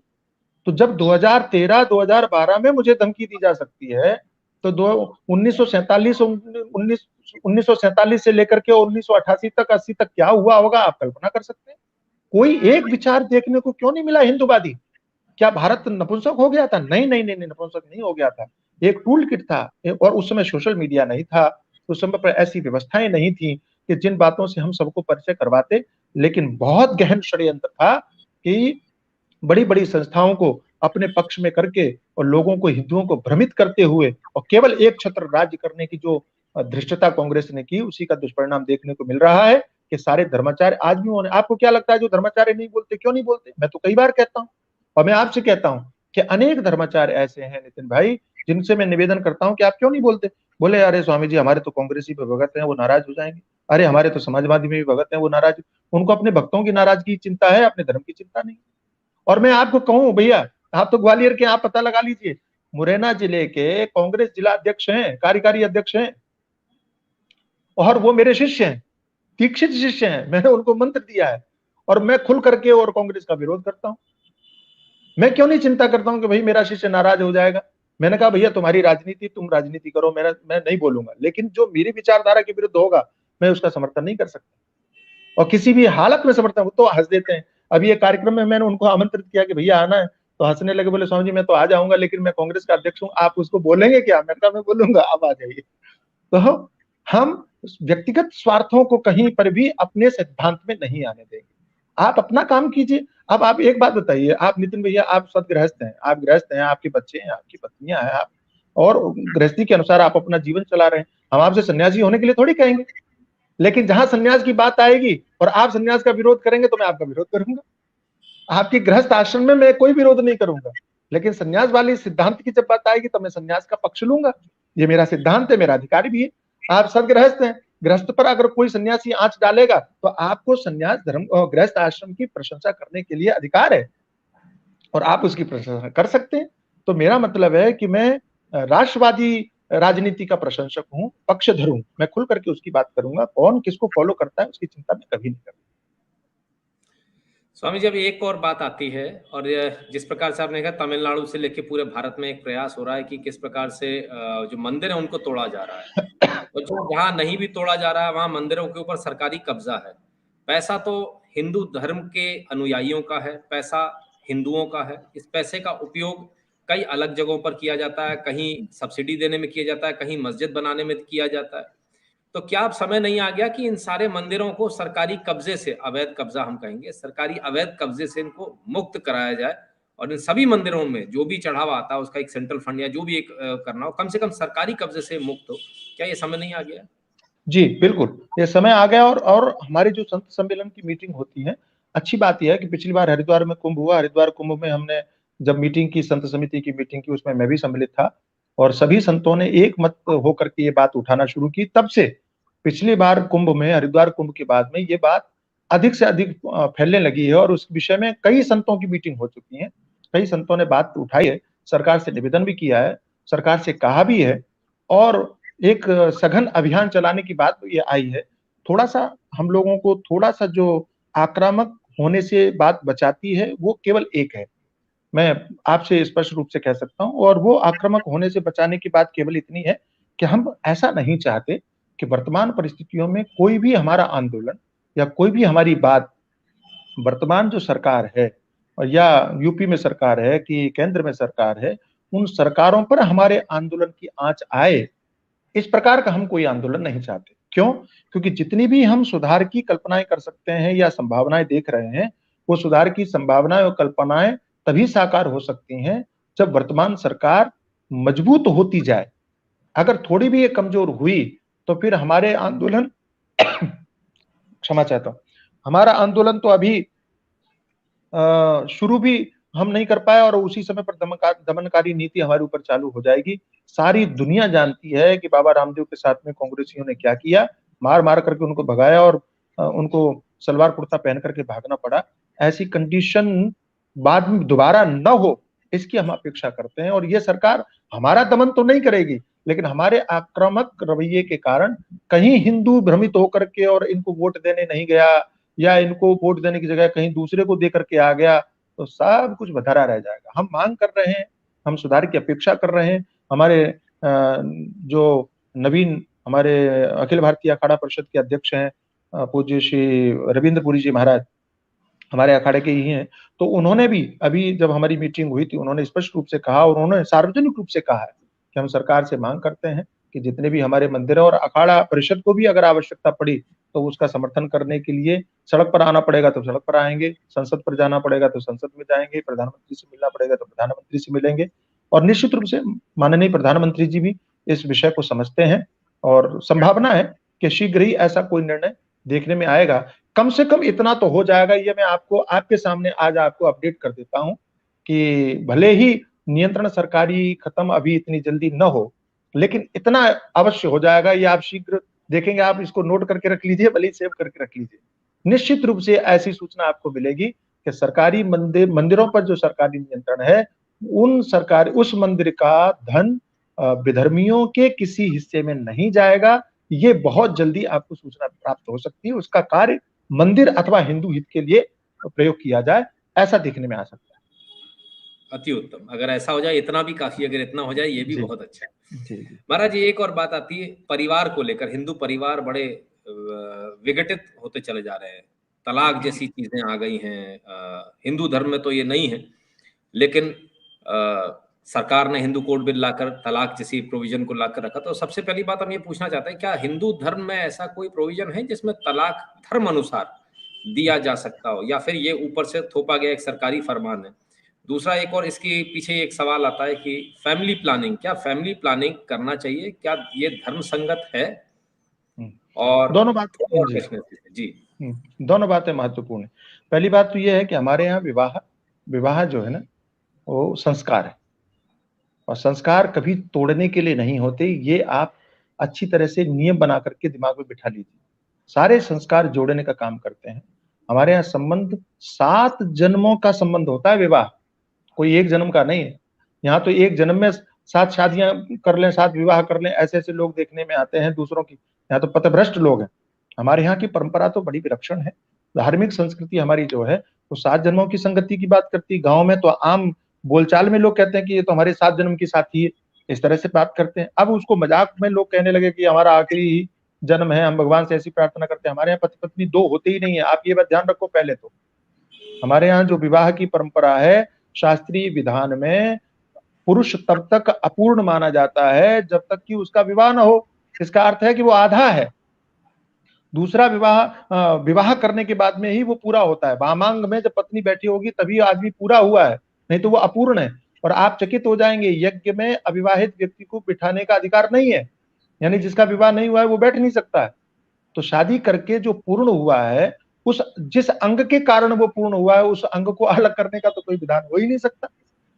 तो जब 2013-2012 में मुझे धमकी दी जा सकती है, तो 1947 1947 से लेकर के 1988 तक 80 तक क्या हुआ होगा, आप कल्पना कर सकते हैं? कोई एक विचार देखने को क्यों नहीं मिला हिंदूवादी? क्या भारत नपुंसक हो गया था? नहीं नहीं नहीं, नपुंसक नहीं हो गया था। एक टूल किट था, और उस समय सोशल मीडिया नहीं था, उस समय पर ऐसी व्यवस्थाएं नहीं थी कि जिन बातों से हम सबको परिचय करवाते। लेकिन बहुत गहन षड्यंत्र था कि बड़ी बड़ी संस्थाओं को अपने पक्ष में करके और लोगों को, हिंदुओं को भ्रमित करते हुए और केवल एक छत्र राज्य करने की जो धृष्टता कांग्रेस ने की, उसी का दुष्परिणाम देखने को मिल रहा है कि सारे धर्माचार्य आज भी होने। आपको क्या लगता है जो धर्माचार्य नहीं बोलते, क्यों नहीं बोलते? मैं तो कई बार कहता हूं, और मैं आपसे कहता हूं कि अनेक धर्माचार्य ऐसे हैं नितिन भाई, जिनसे मैं निवेदन करता हूं कि आप क्यों नहीं बोलते। बोले अरे स्वामी जी, हमारे तो कांग्रेसी पे भगत हैं, वो नाराज हो जाएंगे। अरे हमारे तो समाजवादी में भी भगत हैं, वो नाराज। उनको अपने भक्तों की नाराजगी की चिंता है, अपने धर्म की चिंता नहीं। और मैं आपको कहूं भैया, आप तो ग्वालियर के, आप पता लगा लीजिए, मुरैना जिले के कांग्रेस जिला अध्यक्ष हैं, कार्यकारी अध्यक्ष हैं, और वो मेरे शिष्य हैं, दीक्षित शिष्य हैं। मैंने उनको मंत्र दिया है, और मैं खुल करके और कांग्रेस का विरोध करता हूं। मैं क्यों नहीं चिंता करता हूं कि भाई मेरा शिष्य नाराज हो जाएगा। मैंने कहा भैया तुम्हारी राजनीति, तुम राजनीति करो, मैं नहीं बोलूंगा, लेकिन जो मेरी विचारधारा के विरुद्ध होगा मैं उसका समर्थन नहीं कर सकता, और किसी भी हालत में समर्थन। वो तो हंस देते हैं। अभी एक कार्यक्रम में मैंने उनको आमंत्रित किया कि भैया आना है, तो हंसने लगे, बोले स्वामी जी मैं तो आ जाऊंगा, लेकिन मैं कांग्रेस का अध्यक्ष हूं, आप उसको बोलेंगे क्या? मैं कहा मैं बोलूंगा, आप आ जाइए। तो हम व्यक्तिगत स्वार्थों को कहीं पर भी अपने सिद्धांत में नहीं आने देंगे। आप अपना काम कीजिए। अब आप एक बात बताइए, आप नितिन भैया, आप सदगृहस्थ हैं, आप गृहस्थ हैं, आपके बच्चे हैं, आपकी पत्नियां हैं, आप और गृहस्थी के अनुसार आप अपना जीवन चला रहे हैं। हम आपसे सन्यासी होने के लिए थोड़ी कहेंगे, लेकिन जहां सन्यास की बात आएगी और आप सन्यास का विरोध करेंगे तो मैं आपका विरोध करूंगा। आपकी गृहस्थ आश्रम में मैं कोई विरोध नहीं करूंगा, लेकिन सन्यास वाली सिद्धांत की जब बात आएगी तो मैं सन्यास का पक्ष लूंगा। ये मेरा सिद्धांत है, मेरा अधिकार भी है। आप सदगृहस्थ हैं, गृहस्थ पर अगर कोई सन्यासी आंच डालेगा तो आपको सन्यास धर्म और गृहस्थ आश्रम की प्रशंसा करने के लिए अधिकार है, और आप उसकी प्रशंसा कर सकते हैं। तो मेरा मतलब है कि मैं राष्ट्रवादी राजनीति का प्रशंसक हूं, पक्षधर हूं। मैं खुल करके उसकी बात करूंगा, कौन किसको फॉलो करता है उसकी चिंता मैं कभी नहीं करता। स्वामी जी, अभी एक और बात आती है, और जिस प्रकार से आपने कहा तमिलनाडु से लेकर पूरे भारत में एक प्रयास हो रहा है कि किस प्रकार से जो मंदिर है उनको तोड़ा जा रहा है, और जो जहाँ नहीं भी तोड़ा जा रहा है वहां मंदिरों के ऊपर सरकारी कब्जा है। पैसा तो हिंदू धर्म के अनुयायियों का है, पैसा हिंदुओं का है। इस पैसे का उपयोग कई अलग जगहों पर किया जाता है, कहीं सब्सिडी देने में किया जाता है, कहीं मस्जिद बनाने में किया जाता है। तो क्या अब समय नहीं आ गया कि इन सारे मंदिरों को सरकारी कब्जे से, अवैध कब्जा हम कहेंगे, सरकारी अवैध कब्जे से इनको मुक्त कराया जाए, और इन सभी मंदिरों में जो भी चढ़ावा आता है उसका एक सेंट्रल फंड या जो भी एक करना हो, कम से कम सरकारी कब्जे से मुक्त हो। क्या ये समय नहीं आ गया? जी, बिल्कुल। ये समय आ गया और हमारी जो संत सम्मेलन की मीटिंग होती है, अच्छी बात ये है कि पिछली बार हरिद्वार में कुंभ हुआ, हरिद्वार कुंभ में हमने जब मीटिंग की, संत समिति की मीटिंग की, उसमें मैं भी सम्मिलित था और सभी संतों ने एक मत होकर के ये बात उठाना शुरू की। तब से पिछली बार कुंभ में, हरिद्वार कुंभ के बाद में ये बात अधिक से अधिक फैलने लगी है और उस विषय में कई संतों की मीटिंग हो चुकी है। कई संतों ने बात उठाई है, सरकार से निवेदन भी किया है, सरकार से कहा भी है और एक सघन अभियान चलाने की बात ये आई है। थोड़ा-सा हम लोगों को थोड़ा-सा जो आक्रामक होने से बात बचाती है, वो केवल एक है। मैं आपसे स्पष्ट रूप से कह सकता हूँ और वो आक्रामक होने से बचाने की बात केवल इतनी है कि हम ऐसा नहीं चाहते कि वर्तमान परिस्थितियों में कोई भी हमारा आंदोलन या कोई भी हमारी बात वर्तमान जो सरकार है या यूपी में सरकार है कि केंद्र में सरकार है, उन सरकारों पर हमारे आंदोलन की आँच आए, इस प्रकार का हम कोई आंदोलन नहीं चाहते। क्यों? क्योंकि जितनी भी हम सुधार की कल्पनाएँ कर सकते हैं या संभावनाएँ देख रहे हैं, वो सुधार की संभावनाएँ और कल्पनाएँ तभी साकार हो सकती हैं, जब वर्तमान सरकार मजबूत होती जाए। अगर थोड़ी भी ये कमज़ोर हुई, तो फिर हमारे आंदोलन क्षमा चाहता हूँ। हमारा आंदोलन तो अभी शुरू भी हम नहीं कर पाए और उसी समय पर दमनकारी नीति हमारे ऊपर चालू हो जाएगी। सारी दुनिया जानती है कि बाबा रामदेव के साथ में कांग्रेसियों ने क्या किया, मार-मार करके उनको भगाया और उनको सलवार कुर्ता पहन करके भागना पड़ा। ऐसी कंडीशन बाद में दोबारा न हो, इसकी हम अपेक्षा करते हैं और ये सरकार हमारा दमन तो नहीं करेगी, लेकिन हमारे आक्रामक रवैये के कारण कहीं हिंदू भ्रमित होकर के और इनको वोट देने नहीं गया या इनको वोट देने की जगह कहीं दूसरे को दे करके आ गया, तो सब कुछ बधारा रह जाएगा। हम माँग कर रहे हैं, हम सुधार की अपेक्षा कर रहे हैं। हमारे जो नवीन हमारे अखिल भारतीय अखाड़ा परिषद के अध्यक्ष हैं पूज्य श्री रविंद्र पुरी जी महाराज, हमारे अखाड़े के ही हैं। तो उन्होंने भी अभी जब हमारी मीटिंग हुई थी, उन्होंने स्पष्ट रूप से कहा और उन्होंने सार्वजनिक रूप से कहा है कि हम सरकार से माँग करते हैं कि जितने भी हमारे मंदिर हैं और अखाड़ा परिषद को भी अगर आवश्यकता पड़ी, तो उसका समर्थन करने के लिए सड़क पर आना पड़ेगा तो सड़क पर आएँगे, संसद पर जाना पड़ेगा तो संसद में जाएँगे, प्रधानमंत्री से मिलना पड़ेगा तो प्रधानमंत्री से मिलेंगे। और निश्चित रूप से माननीय प्रधानमंत्री जी भी इस विषय को समझते हैं और संभावना है कि शीघ्र ही ऐसा कोई निर्णय देखने में आएगा। कम से कम इतना तो हो जाएगा, ये मैं आपको आपके सामने आज आपको अपडेट कर देता हूँ कि भले ही नियंत्रण सरकारी खत्म अभी इतनी जल्दी न हो, लेकिन इतना अवश्य हो जाएगा, ये आप शीघ्र देखेंगे, आप इसको नोट करके रख लीजिए, भले ही सेव करके रख लीजिए। निश्चित रूप से ऐसी सूचना आपको मिलेगी कि सरकारी मंदिरों पर जो सरकारी नियंत्रण है, उस मंदिर का धन विधर्मियों के किसी हिस्से में नहीं जाएगा। ये बहुत जल्दी आपको सूचना प्राप्त हो सकती है। उसका कार्य मंदिर अथवा हिंदू हित के लिए प्रयोग किया जाए, ऐसा देखने में आ सकता है। अति उत्तम। अगर ऐसा हो जाए, इतना भी काफ़ी, अगर इतना हो जाए ये भी जी, बहुत अच्छा है। जी, जी। महाराज, ये एक और बात आती है परिवार को लेकर। हिंदू परिवार बड़े विघटित होते चले जा रहे हैं। तलाक जैसी चीज़ें आ गई हैं। हिंदू धर्म में तो ये नहीं है, लेकिन सरकार ने हिंदू कोड बिल लाकर तलाक जैसी प्रोविज़न को लाकर रखा। तो सबसे पहली बात हम ये पूछना चाहते हैं, क्या हिंदू धर्म में ऐसा कोई प्रोविज़न है जिसमें तलाक धर्म अनुसार दिया जा सकता हो, या फिर ये ऊपर से थोपा गया एक सरकारी फरमान है? दूसरा एक और इसके पीछे एक सवाल आता है कि फैमिली प्लानिंग, क्या फैमिली प्लानिंग करना चाहिए? क्या ये धर्म संगत है? हुँ, और दोनों बात थोड़ा और जी, प्रश्न है। जी। दोनों बातें महत्वपूर्ण हैं। पहली बात तो ये है कि हमारे यहाँ विवाह विवाह जो है ना, वो संस्कार है और संस्कार कभी तोड़ने के लिए नहीं होते, ये आप अच्छी तरह से नियम बना करके दिमाग में बिठा लीजिए। सारे संस्कार जोड़ने का काम करते हैं। हमारे यहाँ संबंध 7 जन्मों का संबंध होता है विवाह, कोई 1 जन्म का नहीं है। यहाँ तो 1 जन्म में 7 शादियाँ कर लें, 7 विवाह कर लें, ऐसे-ऐसे लोग देखने में आते हैं दूसरों की। यहाँ तो पथभ्रष्ट लोग हैं। हमारे यहाँ की परंपरा तो बड़ी विलक्षण है। धार्मिक संस्कृति हमारी जो है, वो 7 जन्मों की संगति की बात करती है। गाँव में तो आम बोलचाल में लोग कहते हैं कि ये तो हमारे 7 जन्म की साथी है, इस तरह से बात करते हैं। अब उसको मज़ाक में लोग कहने लगे कि हमारा आखिरी जन्म है, हम भगवान से ऐसी प्रार्थना करते हैं। हमारे यहाँ पति-पत्नी 2 होते ही नहीं है, आप ये बात ध्यान रखो पहले तो। हमारे यहाँ जो विवाह की परंपरा है, शास्त्रीय विधान में पुरुष तब तक अपूर्ण माना जाता है जब तक कि उसका विवाह न हो। इसका अर्थ है कि वो आधा है। दूसरा विवाह करने के बाद में ही वो पूरा होता है। वामांग में जब पत्नी बैठी होगी तभी आदमी पूरा हुआ है। नहीं तो वो अपूर्ण है। और आप चकित हो जाएंगे, यज्ञ में अविवाहित व्यक्ति को बिठाने का अधिकार नहीं है, यानी जिसका विवाह नहीं हुआ है वो बैठ नहीं सकता है। तो शादी करके जो पूर्ण हुआ है, उस जिस अंग के कारण वो पूर्ण हुआ है, उस अंग को अलग करने का तो कोई विधान हो ही नहीं सकता,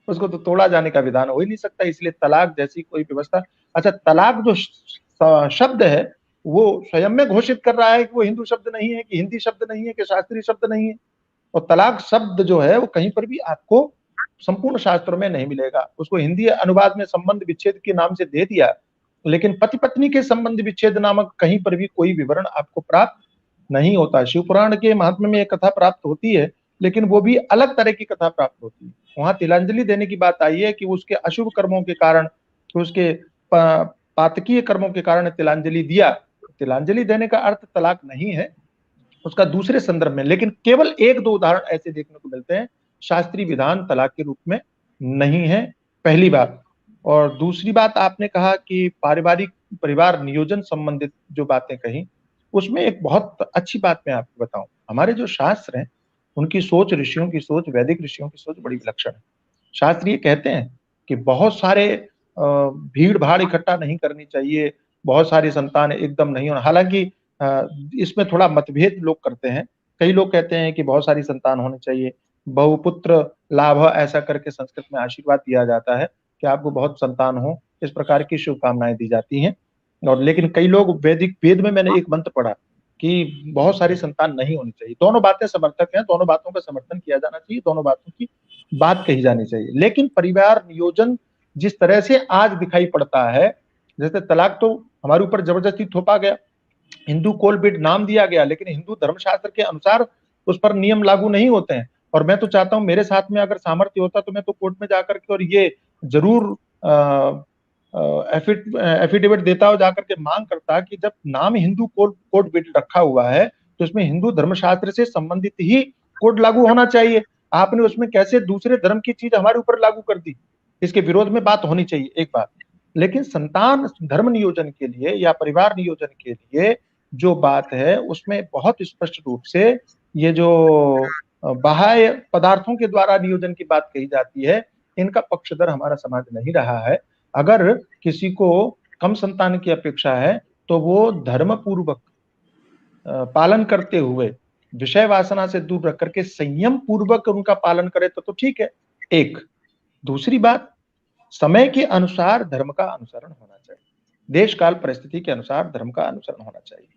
उसको तो तोड़ा जाने का विधान हो ही नहीं सकता। इसलिए तलाक जैसी कोई व्यवस्था, अच्छा तलाक जो शब्द है वो स्वयं में घोषित कर रहा है कि वो हिंदू शब्द नहीं है, कि हिंदी शब्द नहीं है, कि शास्त्रीय शब्द नहीं है। और तलाक शब्द जो है वो कहीं पर भी आपको संपूर्ण शास्त्रों में नहीं मिलेगा। उसको हिंदी अनुवाद में संबंध विच्छेद के नाम से दे दिया, लेकिन पति पत्नी के संबंध विच्छेद नामक कहीं पर भी कोई विवरण आपको प्राप्त नहीं होता। शिव पुराण के महात्म्य में एक कथा प्राप्त होती है, लेकिन वो भी अलग तरह की कथा प्राप्त होती है। वहां तिलांजलि देने की बात आई है कि उसके अशुभ कर्मों के कारण, उसके पातकीय कर्मों के कारण तिलांजलि दिया। तिलांजलि देने का अर्थ तलाक नहीं है, उसका दूसरे संदर्भ में, लेकिन केवल एक दो उदाहरण ऐसे देखने को मिलते हैं। शास्त्रीय विधान तलाक के रूप में नहीं है, पहली बात। और दूसरी बात, आपने कहा कि पारिवारिक परिवार नियोजन संबंधित जो बातें कही, उसमें एक बहुत अच्छी बात मैं आपको बताऊं। हमारे जो शास्त्र हैं उनकी सोच, ऋषियों की सोच, वैदिक ऋषियों की सोच बड़ी विलक्षण है। शास्त्र ये कहते हैं कि बहुत सारे भीड़ भाड़ इकट्ठा नहीं करनी चाहिए, बहुत सारी संतान एकदम नहीं होना। हालांकि इसमें थोड़ा मतभेद लोग करते हैं। कई लोग कहते हैं कि बहुत सारी संतान होनी चाहिए, बहुपुत्र लाभ ऐसा करके संस्कृत में आशीर्वाद दिया जाता है कि आपको बहुत संतान हो, इस प्रकार की शुभकामनाएं दी जाती हैं। और लेकिन कई लोग, वैदिक वेद में मैंने एक मंत्र पढ़ा कि बहुत सारी संतान नहीं होनी चाहिए। दोनों बातें समर्थक हैं, दोनों बातों का समर्थन किया जाना चाहिए, दोनों बातों की बात कही जानी चाहिए। लेकिन परिवार नियोजन जिस तरह से आज दिखाई पड़ता है, जैसे तलाक तो हमारे ऊपर जबरदस्ती थोपा गया, हिंदू कोल बिड नाम दिया गया, लेकिन हिंदू धर्मशास्त्र के अनुसार उस पर नियम लागू नहीं होते हैं। और मैं तो चाहता हूं, मेरे साथ में अगर सामर्थ्य होता तो मैं तो कोर्ट में जाकर के और ये जरूर एफिडेविट देता हो, जाकर के मांग करता कि जब नाम हिंदू कोड बिड रखा हुआ है तो इसमें हिंदू धर्मशास्त्र से संबंधित ही कोड लागू होना चाहिए। आपने उसमें कैसे दूसरे धर्म की चीज हमारे ऊपर लागू कर दी? इसके विरोध में बात होनी चाहिए, एक बात। लेकिन संतान धर्म नियोजन के लिए या परिवार नियोजन के लिए जो बात है, उसमें बहुत स्पष्ट रूप से ये जो बाह्य पदार्थों के द्वारा नियोजन की बात कही जाती है, इनका पक्षधर हमारा समाज नहीं रहा है। अगर किसी को कम संतान की अपेक्षा है तो वो धर्म पूर्वक पालन करते हुए, विषय वासना से दूर रख करके संयम पूर्वक उनका पालन करे तो ठीक है। एक दूसरी बात, समय के अनुसार धर्म का अनुसरण होना चाहिए, देश काल परिस्थिति के अनुसार धर्म का अनुसरण होना चाहिए।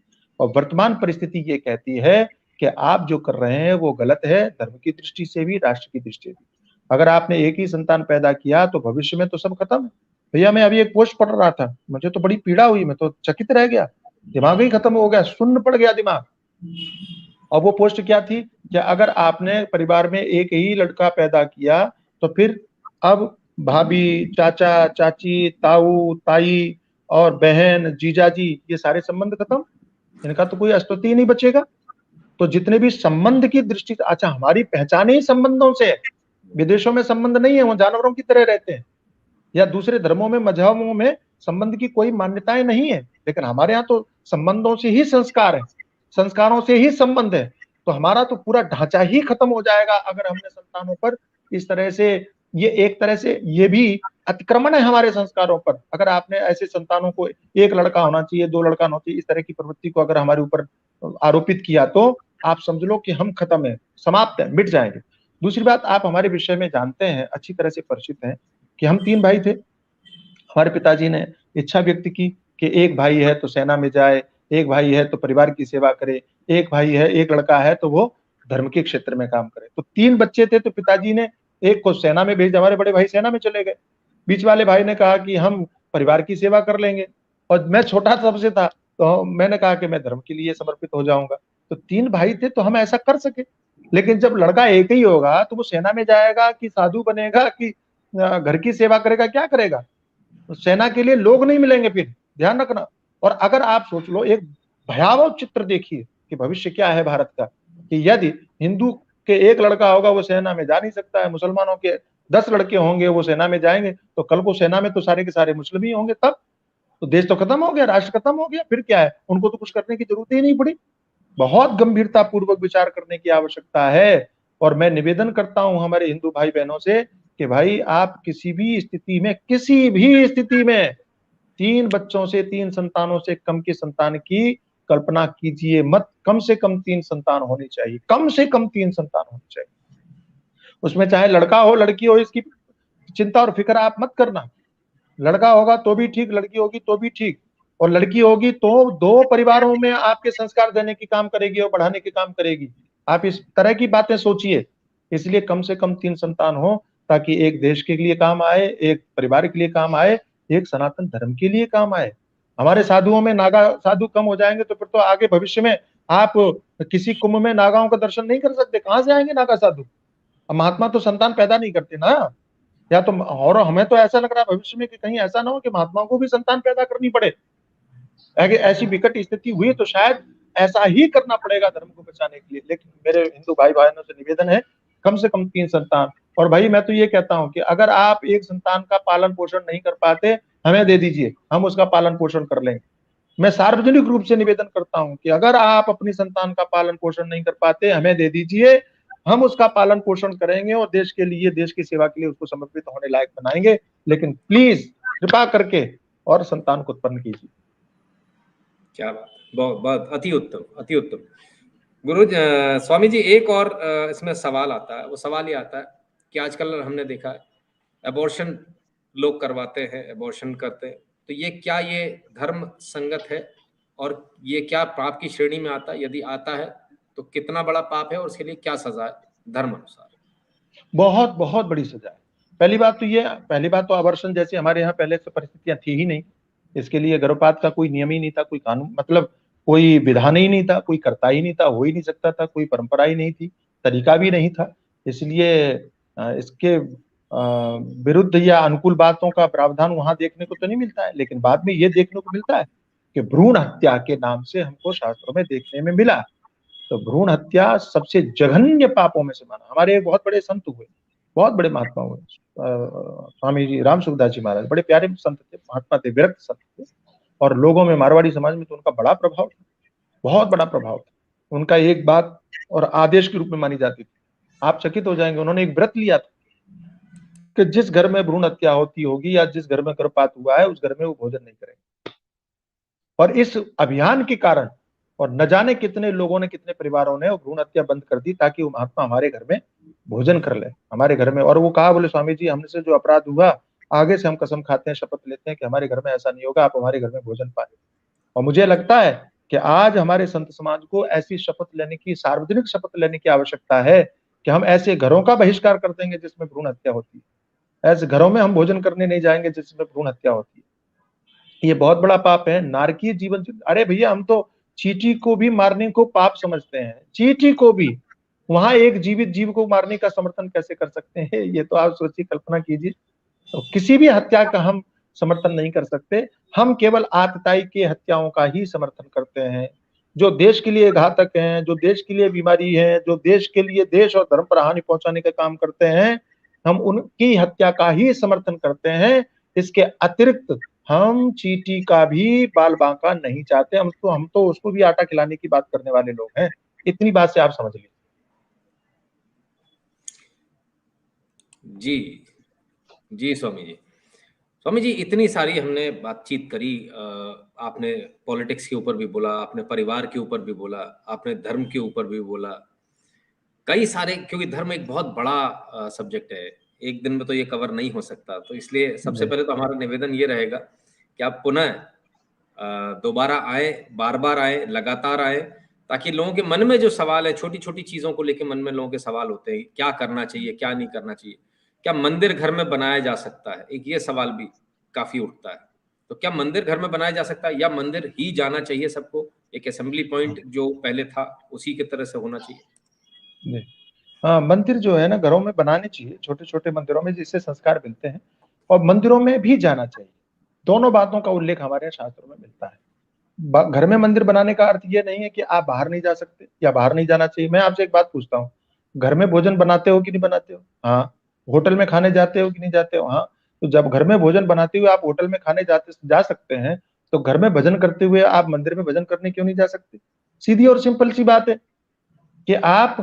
और वर्तमान परिस्थिति ये कहती है कि आप जो कर रहे हैं वो गलत है, धर्म की दृष्टि से भी, राष्ट्र की दृष्टि से भी। अगर आपने एक ही संतान पैदा किया तो भविष्य में तो सब खत्म है। भैया मैं अभी एक पोस्ट पढ़ रहा था, मुझे तो बड़ी पीड़ा हुई, मैं तो चकित रह गया, दिमाग ही खत्म हो गया, शून्य पड़ गया दिमाग। और वो पोस्ट क्या थी कि अगर आपने परिवार में एक ही लड़का पैदा किया तो फिर अब भाभी, चाचा, चाची, ताऊ, ताई और बहन, जीजाजी, ये सारे संबंध खत्म, इनका तो कोई अस्तित्व ही नहीं बचेगा। तो जितने भी संबंध की दृष्टि, अच्छा हमारी पहचान ही संबंधों से है, विदेशों में संबंध नहीं है, वो जानवरों की तरह रहते हैं, या दूसरे धर्मों में, मजहबों में संबंध की कोई मान्यताएं नहीं है, लेकिन हमारे यहाँ तो संबंधों से ही संस्कार है, संस्कारों से ही संबंध है। तो हमारा तो पूरा ढांचा ही खत्म हो जाएगा अगर हमने संतानों पर इस तरह से, ये एक तरह से ये भी अतिक्रमण है हमारे संस्कारों पर। अगर आपने ऐसे संतानों को एक लड़का होना चाहिए, दो लड़का होना चाहिए, इस तरह की प्रवृत्ति को अगर हमारे ऊपर आरोपित किया तो आप समझ लो कि हम खत्म है, समाप्त है, मिट जाएंगे। दूसरी बात, आप हमारे विषय में जानते हैं, अच्छी तरह से परिचित हैं कि हम 3 भाई थे। हमारे पिताजी ने इच्छा व्यक्त की कि एक भाई है तो सेना में जाए, एक भाई है तो परिवार की सेवा करे, एक भाई है, एक लड़का है तो वो धर्म के क्षेत्र में काम करे। तो 3 बच्चे थे, तो पिताजी ने एक को सेना में भेज, हमारे बड़े भाई सेना में चले गए। बीच वाले भाई ने कहा कि हम परिवार की सेवा कर लेंगे, और मैं छोटा सबसे था तो मैंने कहा कि मैं धर्म के लिए समर्पित हो जाऊंगा। तो 3 भाई थे तो हम ऐसा कर सके। लेकिन जब लड़का एक ही होगा तो वो सेना में जाएगा कि साधु बनेगा कि घर की सेवा करेगा, क्या करेगा? तो सेना के लिए लोग नहीं मिलेंगे, फिर ध्यान रखना। और अगर आप सोच लो, एक भयावह चित्र देखिए कि भविष्य क्या है भारत का, कि यदि हिंदू के एक लड़का होगा वो सेना में जा नहीं सकता है, मुसलमानों के 10 लड़के होंगे वो सेना में जाएंगे, तो कल को सेना में तो सारे के सारे मुस्लिम ही होंगे, तब तो देश तो खत्म हो गया, राष्ट्र खत्म हो गया, फिर क्या है? उनको तो कुछ करने की जरूरत ही नहीं पड़ी। बहुत गंभीरता पूर्वक विचार करने की आवश्यकता है। और मैं निवेदन करता हूं हमारे हिंदू भाई बहनों से कि भाई आप किसी भी स्थिति में 3 बच्चों से 3 संतानों से कम की संतान की कल्पना कीजिए मत। कम से कम 3 संतान होनी चाहिए, कम से कम 3 संतान होनी चाहिए। उसमें चाहे लड़का हो लड़की हो, इसकी चिंता और फिक्र आप मत करना। लड़का होगा तो भी ठीक, लड़की होगी तो भी ठीक, और लड़की होगी तो 2 परिवारों में आपके संस्कार देने की काम करेगी और बढ़ाने की काम करेगी। आप इस तरह की बातें सोचिए। इसलिए कम से कम 3 संतान हो, ताकि एक देश के लिए काम आए, एक परिवार के लिए काम आए, एक सनातन धर्म के लिए काम आए। हमारे साधुओं में नागा साधु कम हो जाएंगे तो फिर तो आगे भविष्य में आप किसी कुंभ में नागाओं का दर्शन नहीं कर सकते। कहां से आएंगे नागा साधु? महात्मा तो संतान पैदा नहीं करते ना। या तो, और हमें तो ऐसा लग रहा है भविष्य में कि कहीं ऐसा ना हो कि महात्माओं को भी संतान पैदा करनी पड़े। अगर ऐसी विकट स्थिति हुई तो शायद ऐसा ही करना पड़ेगा धर्म को बचाने के लिए। लेकिन मेरे हिंदू भाई बहनों से निवेदन है, कम से कम 3 संतान। और भाई मैं तो ये कहता हूं कि अगर आप एक संतान का पालन पोषण नहीं कर पाते, हमें दे दीजिए, हम उसका पालन पोषण कर लेंगे। मैं सार्वजनिक रूप से निवेदन करता हूं कि अगर आप अपनी संतान का पालन पोषण नहीं कर पाते, हमें दे दीजिए, हम उसका पालन पोषण करेंगे और देश के लिए, देश की सेवा के लिए उसको समर्पित होने लायक बनाएंगे। लेकिन प्लीज कृपा करके और संतान को उत्पन्न कीजिए। क्या बात, बहुत बहुत अति उत्तम, अति उत्तम। गुरु स्वामी जी, एक और इसमें सवाल आता है। वो सवाल ये आता है कि आजकल हमने देखा है अबॉर्शन लोग करवाते हैं, अबॉर्शन करते हैं, तो ये क्या ये धर्म संगत है और ये क्या पाप की श्रेणी में आता है? यदि आता है तो कितना बड़ा पाप है और उसके लिए क्या सजा है धर्म अनुसार? बहुत बहुत बड़ी सजा है। पहली बात तो अबॉर्शन जैसी हमारे यहाँ पहले से परिस्थितियां थी ही नहीं। इसके लिए गर्भपात का कोई नियम ही नहीं था, कोई कानून, मतलब कोई विधान ही नहीं था, कोई करता ही नहीं था, हो ही नहीं सकता था, कोई परंपरा ही नहीं थी, तरीका भी नहीं था। इसलिए इसके विरुद्ध या अनुकूल बातों का प्रावधान वहां देखने को तो नहीं मिलता है। लेकिन बाद में ये देखने को मिलता है कि भ्रूण हत्या के नाम से हमको शास्त्रों में देखने में मिला। तो भ्रूण हत्या सबसे जघन्य पापों में से माना। हमारे एक बहुत बड़े संत हुए, बहुत बड़े महात्मा हुए, स्वामी जी राम सुखदास जी महाराज, बड़े प्यारे संत थे, महात्मा थे, विरक्त संत थे। और लोगों में, मारवाड़ी समाज में तो उनका बड़ा प्रभाव था, बहुत बड़ा प्रभाव था। उनका एक बात और आदेश के रूप में मानी जाती थी। आप चकित हो जाएंगे, उन्होंने एक व्रत लिया था कि जिस घर में भ्रूण हत्या होती होगी या जिस घर में गर्भपात हुआ है, उस घर में वो भोजन नहीं करेंगे। और इस अभियान के कारण, और न जाने कितने लोगों ने, कितने परिवारों ने वो भ्रूण हत्या बंद कर दी, ताकि वो महात्मा हमारे घर में भोजन कर ले, हमारे घर में। और वो कहा, बोले स्वामी जी हमसे जो अपराध हुआ, आगे से हम कसम खाते हैं, शपथ लेते हैं कि हमारे घर में ऐसा नहीं होगा, आप हमारे घर में भोजन पाए। और मुझे लगता है कि आज हमारे संत समाज को ऐसी शपथ लेने की, सार्वजनिक शपथ लेने की आवश्यकता है कि हम ऐसे घरों का बहिष्कार कर देंगे जिसमें भ्रूण हत्या होती है। ऐसे घरों में हम भोजन करने नहीं जाएंगे जिसमें भ्रूण हत्या होती है। ये बहुत बड़ा पाप है, नारकीय जीवन। अरे भैया, हम तो चींटी को भी मारने को पाप समझते हैं, चींटी को भी। वहां एक जीवित जीव को मारने का समर्थन कैसे कर सकते हैं? ये तो आप सोचिए, कल्पना कीजिए। तो किसी भी हत्या का हम समर्थन नहीं कर सकते। हम केवल आतताई के हत्याओं का ही समर्थन करते हैं, जो देश के लिए घातक हैं, जो देश के लिए बीमारी है, जो देश के लिए, देश और धर्म पर हानि पहुंचाने का काम करते हैं, हम उनकी हत्या का ही समर्थन करते हैं। इसके अतिरिक्त हम चींटी का भी बाल बांका नहीं चाहते। हम तो उसको भी आटा खिलाने की बात करने वाले लोग हैं। इतनी बात से आप समझ लीजिए। जी जी स्वामी जी। स्वामी जी, इतनी सारी हमने बातचीत करी। आपने पॉलिटिक्स के ऊपर भी बोला, आपने परिवार के ऊपर भी बोला, आपने धर्म के ऊपर भी बोला, कई सारे, क्योंकि धर्म एक बहुत बड़ा सब्जेक्ट है, एक दिन में तो ये कवर नहीं हो सकता। तो इसलिए सबसे पहले तो हमारा निवेदन ये रहेगा कि आप पुनः दोबारा आए, बार बार आए, लगातार आए, ताकि लोगों के मन में जो सवाल है, छोटी छोटी चीजों को लेकर मन में लोगों के सवाल होते हैं, क्या करना चाहिए, क्या नहीं करना चाहिए, क्या मंदिर घर में बनाया जा सकता है, एक ये सवाल भी काफी उठता है। तो क्या मंदिर घर में बनाया जा सकता है या मंदिर ही जाना चाहिए सबको, एक असेंबली पॉइंट जो पहले था उसी की तरह से होना चाहिए? हाँ, मंदिर जो है ना, घरों में बनाने चाहिए, छोटे छोटे मंदिरों में, जिससे संस्कार मिलते हैं। और मंदिरों में भी जाना चाहिए। दोनों बातों का उल्लेख हमारे शास्त्रों में मिलता है। घर में मंदिर बनाने का अर्थ ये नहीं है कि आप बाहर नहीं जा सकते या बाहर नहीं जाना चाहिए। मैं आपसे एक बात पूछता हूँ, घर में भोजन बनाते हो कि नहीं बनाते हो? हाँ। होटल में खाने जाते हो कि नहीं जाते हो? हाँ। तो जब घर में भोजन बनाते हुए आप होटल में खाने जा सकते हैं, तो घर में भजन करते हुए आप मंदिर में भजन करने क्यों नहीं जा सकते? सीधी और सिंपल सी बात है कि आप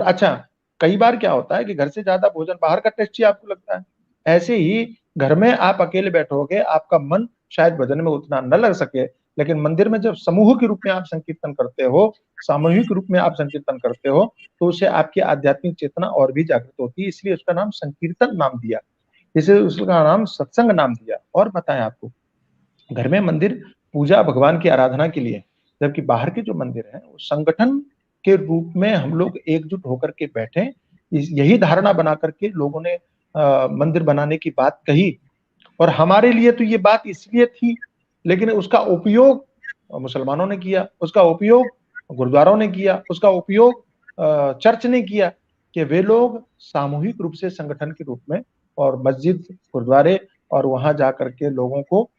अच्छा, कई बार क्या होता है कि घर से ज्यादा भोजन बाहर का टेस्टी आपको लगता है। ऐसे ही घर में आप अकेले बैठोगे, आपका मन शायद भजन में उतना न लग सके, लेकिन मंदिर में जब समूह के रूप में आप संकीर्तन करते हो, सामूहिक रूप में आप संकीर्तन करते हो, तो उससे आपकी आध्यात्मिक चेतना और भी जागृत होती है। इसलिए उसका नाम संकीर्तन नाम दिया, इसे उसका नाम सत्संग नाम दिया। और बताएं आपको, घर में मंदिर पूजा भगवान की आराधना के लिए, जबकि बाहर के जो मंदिर हैं वो संगठन के रूप में हम लोग एकजुट होकर के बैठे। यही धारणा बना करके लोगों ने मंदिर बनाने की बात कही, और हमारे लिए तो ये बात इसलिए थी, लेकिन उसका उपयोग मुसलमानों ने किया, उसका उपयोग गुरुद्वारों ने किया, उसका उपयोग चर्च ने किया, कि वे लोग सामूहिक रूप से संगठन के रूप में और मस्जिद, गुरुद्वारे और वहां जाकर के लोगों को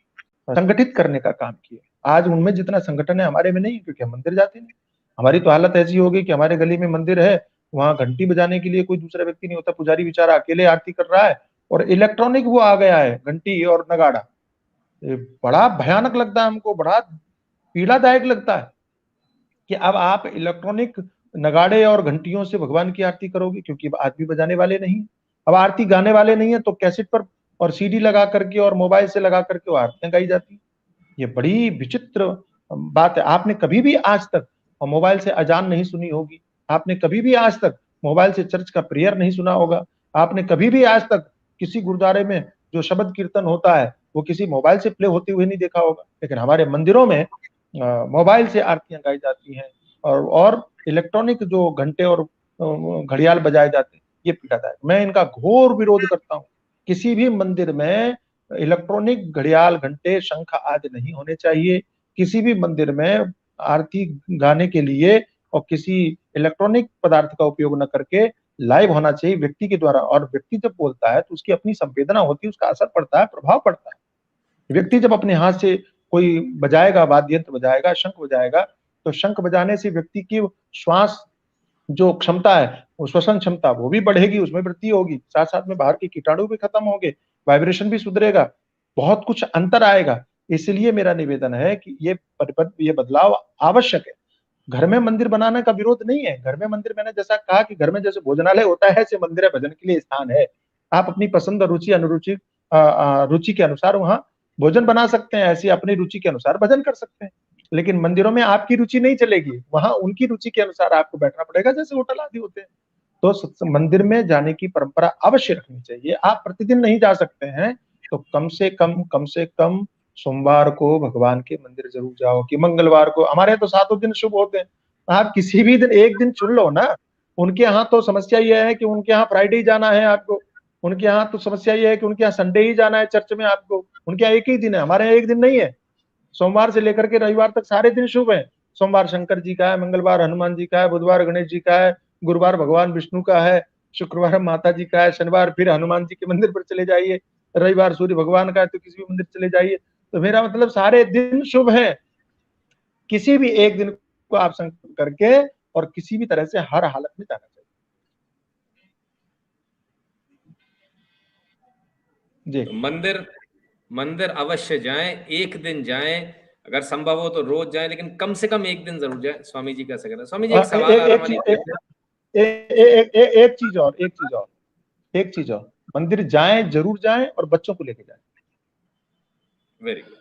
संगठित करने का काम किया। आज उनमें जितना संगठन है हमारे में नहीं, क्योंकि हम मंदिर जाते नहीं। हमारी तो हालत ऐसी हो गई कि हमारे गली में मंदिर है, वहां घंटी बजाने के लिए कोई दूसरा व्यक्ति नहीं होता, पुजारी बेचारा अकेले आरती कर रहा है, और इलेक्ट्रॉनिक वो आ गया है, घंटी और नगाड़ा। ये बड़ा भयानक लगता है हमको, बड़ा पीड़ादायक लगता है कि अब आप इलेक्ट्रॉनिक नगाड़े और घंटियों से भगवान की आरती करोगे, क्योंकि आदमी बजाने वाले नहीं, अब आरती गाने वाले नहीं है, तो कैसेट पर और सीडी लगा करके और मोबाइल से लगा करके वो आरतियां गाई जाती। ये बड़ी विचित्र बात है। आपने कभी भी आज तक मोबाइल से अजान नहीं सुनी होगी, आपने कभी भी आज तक मोबाइल से चर्च का प्रेयर नहीं सुना होगा, आपने कभी भी आज तक किसी गुरुद्वारे में जो शब्द कीर्तन होता है वो किसी मोबाइल से प्ले होते हुए नहीं देखा होगा। लेकिन हमारे मंदिरों में मोबाइल से आरतियां गाई जाती हैं, और इलेक्ट्रॉनिक जो घंटे और घड़ियाल बजाए जाते हैं, ये पीड़ादायक। मैं इनका घोर विरोध करता हूँ। किसी भी मंदिर में इलेक्ट्रॉनिक घड़ियाल, घंटे, शंख आदि नहीं होने चाहिए। किसी भी मंदिर में आरती गाने के लिए और किसी इलेक्ट्रॉनिक पदार्थ का उपयोग न करके लाइव होना चाहिए व्यक्ति के द्वारा। और व्यक्ति जब बोलता है तो उसकी अपनी संवेदना होती है, उसका असर पड़ता है, प्रभाव पड़ता है। व्यक्ति जब अपने हाथ से कोई बजाएगा, वाद्य यंत्र बजाएगा, शंख बजाएगा, तो शंख बजाने से व्यक्ति की श्वास जो क्षमता है, वो श्वसन क्षमता, वो भी बढ़ेगी, उसमें वृद्धि होगी, साथ साथ में बाहर के कीटाणु भी खत्म होंगे, वाइब्रेशन भी सुधरेगा, बहुत कुछ अंतर आएगा। इसलिए मेरा निवेदन है कि ये बदलाव आवश्यक है। घर में मंदिर बनाने का विरोध नहीं है। घर में मंदिर, मैंने जैसा कहा कि घर में जैसे भोजनालय होता है, ऐसे मंदिर है, भजन के लिए स्थान है। आप अपनी पसंद, रुचि, अनुरुचि, रुचि के अनुसार वहां भोजन बना सकते हैं, ऐसी अपनी रुचि के अनुसार भजन कर सकते हैं। लेकिन मंदिरों में आपकी रुचि नहीं चलेगी, वहां उनकी रुचि के अनुसार आपको बैठना पड़ेगा, जैसे होटल आदि होते हैं। तो मंदिर में जाने की परंपरा अवश्य रखनी चाहिए। आप प्रतिदिन नहीं जा सकते हैं तो कम से कम सोमवार को भगवान के मंदिर जरूर जाओ, कि मंगलवार को। हमारे यहाँ तो 7 दिन शुभ होते हैं, आप किसी भी दिन एक दिन चुन लो ना। उनके यहाँ तो समस्या यह है कि उनके यहाँ फ्राइडे ही जाना है आपको, उनके यहाँ तो समस्या यह है कि उनके यहाँ संडे ही जाना है चर्च में आपको। उनके यहाँ एक ही दिन है, हमारे यहाँ एक दिन नहीं है। सोमवार से लेकर के रविवार तक सारे दिन शुभ है। सोमवार शंकर जी का है, मंगलवार हनुमान जी का है, बुधवार गणेश जी का है, गुरुवार भगवान विष्णु का है, शुक्रवार माता जी का है, शनिवार फिर हनुमान जी के मंदिर पर चले जाइए, रविवार सूर्य भगवान का है तो किसी भी मंदिर चले जाइए। तो मेरा मतलब सारे दिन शुभ है। किसी भी एक दिन को आप संकल्प करके और किसी भी तरह से हर हालत में जाना चाहिए। तो जी, मंदिर मंदिर अवश्य जाएं, एक दिन जाएं, अगर संभव हो तो रोज जाएं, लेकिन कम से कम एक दिन जरूर जाएं। स्वामी जी कैसे कहते हैं? स्वामी जी एक सवाल आ रहा एक हमारी चीज एक चीज और, मंदिर जाएं, जरूर जाएं, और बच्चों को लेके जाएं। Very good.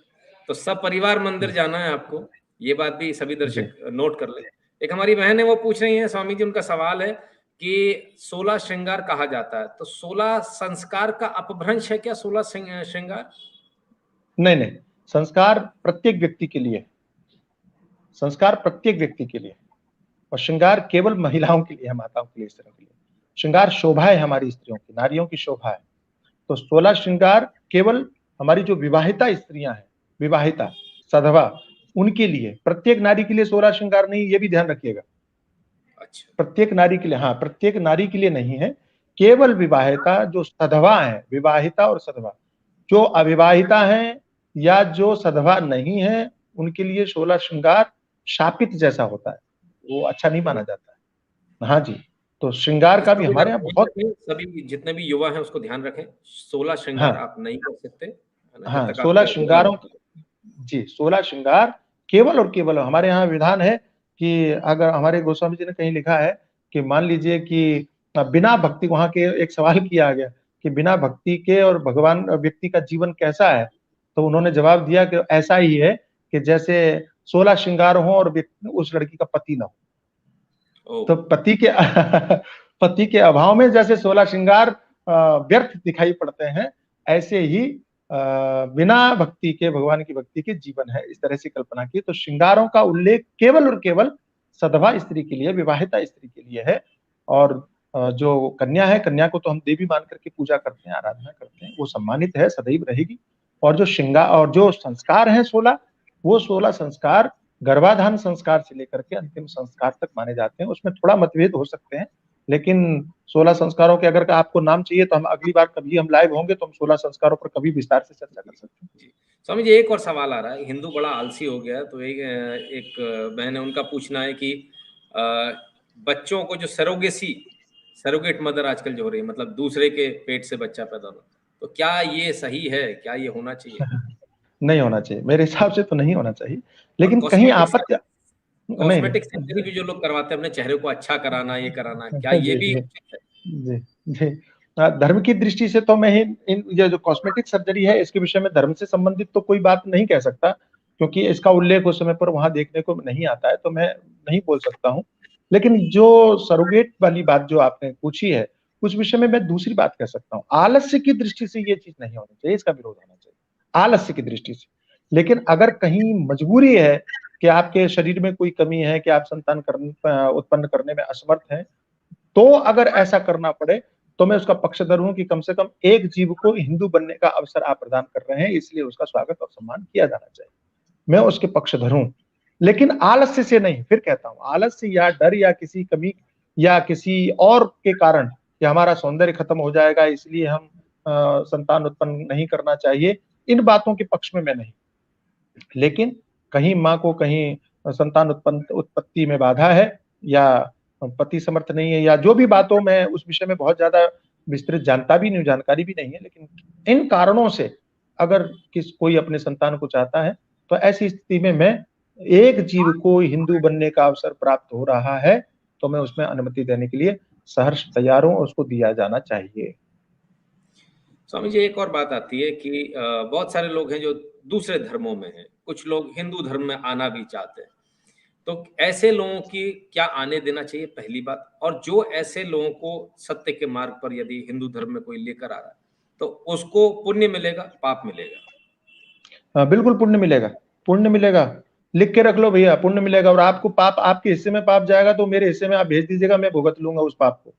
तो सब परिवार मंदिर जी, जाना है आपको, ये बात भी सभी जी। दर्शक नोट कर ले। एक हमारी बहन है, वो पूछ रही है स्वामी जी, उनका सवाल है कि 16 श्रृंगार कहा जाता है, तो 16 संस्कार का अपभ्रंश है क्या 16 श्रृंगार? नहीं नहीं, संस्कार प्रत्येक व्यक्ति के लिए, संस्कार प्रत्येक व्यक्ति के लिए, और श्रृंगार केवल महिलाओं के लिए है, माताओं के लिए, स्त्रियों के लिए। श्रृंगार शोभा है हमारी स्त्रियों की, नारियों की शोभा है। तो 16 श्रृंगार केवल हमारी जो विवाहिता स्त्रियां हैं, विवाहिता, सधवा, उनके लिए। प्रत्येक नारी के लिए 16 श्रृंगार नहीं, ये भी ध्यान रखिएगा। अच्छा, प्रत्येक नारी के लिए, हाँ, प्रत्येक नारी के लिए नहीं है, केवल विवाहिता जो सधवा है, विवाहिता और सधवा। जो अविवाहिता है या जो सधवा नहीं है, उनके लिए 16 श्रृंगार शापित जैसा होता है, वो अच्छा नहीं माना जाता है। हाँ जी, तो श्रृंगार का इसको भी भी हमारे यहाँ ध्यान बहुत। रखें, सभी जितने भी युवा हैं उसको ध्यान रखें, 16 श्रृंगार हाँ आप नहीं कर सकते, है ना, जब हाँ, तक 16 आपके विवाह श्रृंगारों, नहीं। जी, 16 श्रृंगार केवल और केवल हमारे यहाँ विधान है कि अगर हमारे गोस्वामी जी ने कहीं लिखा है कि मान लीजिए कि बिना भक्ति, वहां के एक सवाल किया गया कि बिना भक्ति के और भगवान व्यक्ति का जीवन कैसा है, तो उन्होंने जवाब दिया कि ऐसा ही है कि जैसे 16 श्रृंगार हो और उस लड़की का पति ना हो। तो पति के पति के अभाव में जैसे 16 श्रृंगार व्यर्थ दिखाई पड़ते हैं, ऐसे ही बिना भक्ति के भगवान की भक्ति के जीवन है, इस तरह से कल्पना की। तो श्रृंगारों का उल्लेख केवल और केवल सधवा स्त्री के लिए, विवाहिता स्त्री के लिए है। और जो कन्या है, कन्या को तो हम देवी मान करके पूजा करते हैं, आराधना करते हैं, वो सम्मानित है, सदैव रहेगी। और जो श्रृंगार और जो संस्कार हैं 16, वो 16 संस्कार गर्भाधान संस्कार से लेकर के अंतिम संस्कार तक माने जाते हैं। उसमें थोड़ा मतभेद हो सकते हैं, लेकिन 16 संस्कारों के अगर आपको नाम चाहिए तो हम अगली बार कभी हम लाइव होंगे तो हम 16 संस्कारों पर कभी विस्तार से चर्चा कर सकते हैं। स्वामी जी, एक और सवाल आ रहा है, हिंदू बड़ा आलसी हो गया है, तो एक बहन है, उनका पूछना है कि बच्चों को जो सरोगेट मदर आजकल जो हो रही है, मतलब दूसरे के पेट से बच्चा पैदा होना, तो क्या ये सही है, क्या ये होना चाहिए? नहीं होना चाहिए, मेरे हिसाब से तो नहीं होना चाहिए, लेकिन कहीं आपत्ति नहीं सर्जरी भी जो लोग करवाते हैं अपने चेहरे को अच्छा कराना, ये कराना, क्या ये भी उचित है? जी जी, धर्म की दृष्टि से तो मैं ये जो कॉस्मेटिक सर्जरी है, इसके विषय में धर्म से संबंधित तो कोई बात नहीं कह सकता, क्योंकि इसका उल्लेख उस समय पर वहां देखने को नहीं आता है, तो मैं नहीं बोल सकता हूँ। लेकिन जो सरोगेट वाली बात जो आपने पूछी है, उस विषय में मैं दूसरी बात कह सकता हूँ। आलस्य की दृष्टि से ये चीज नहीं होनी चाहिए, इसका विरोध होना चाहिए आलस्य की दृष्टि से। लेकिन अगर कहीं मजबूरी है कि आपके शरीर में कोई कमी है, कि आप संतान उत्पन्न करने में असमर्थ हैं, तो अगर ऐसा करना पड़े तो मैं उसका पक्षधर हूं कि कम से कम एक जीव को हिंदू बनने का अवसर आप प्रदान कर रहे हैं, इसलिए उसका स्वागत और सम्मान किया जाना चाहिए। मैं उसके पक्षधर हूं, लेकिन आलस्य से नहीं। फिर कहता हूं, आलस्य या डर या किसी कमी या किसी और के कारण कि हमारा सौंदर्य खत्म हो जाएगा इसलिए हम संतान उत्पन्न नहीं करना चाहिए, इन बातों के पक्ष में मैं नहीं। लेकिन कहीं माँ को कहीं संतान उत्पत्ति में बाधा है, या पति समर्थ नहीं है, या जो भी बातों में उस विषय में बहुत ज्यादा विस्तृत जानकारी भी नहीं है, लेकिन इन कारणों से अगर कोई अपने संतान को चाहता है, तो ऐसी स्थिति में मैं एक जीव को हिंदू बनने का अवसर प्राप्त हो रहा है तो मैं उसमें अनुमति देने के लिए सहर्ष तैयार हूं, उसको दिया जाना चाहिए। स्वामी जी, एक और बात आती है कि बहुत सारे लोग हैं जो दूसरे धर्मों में हैं, कुछ लोग हिंदू धर्म में आना भी चाहते हैं, तो ऐसे लोगों की क्या आने देना चाहिए, पहली बात। और जो ऐसे लोगों को सत्य के मार्ग पर यदि हिंदू धर्म में कोई लेकर आ रहा है, तो उसको पुण्य मिलेगा, पाप मिलेगा? बिल्कुल पुण्य मिलेगा, पुण्य मिलेगा, लिख के रख लो भैया, पुण्य मिलेगा। और आपको पाप, आपके हिस्से में पाप जाएगा तो मेरे हिस्से में आप भेज दीजिएगा, मैं भुगत लूंगा उस पाप को,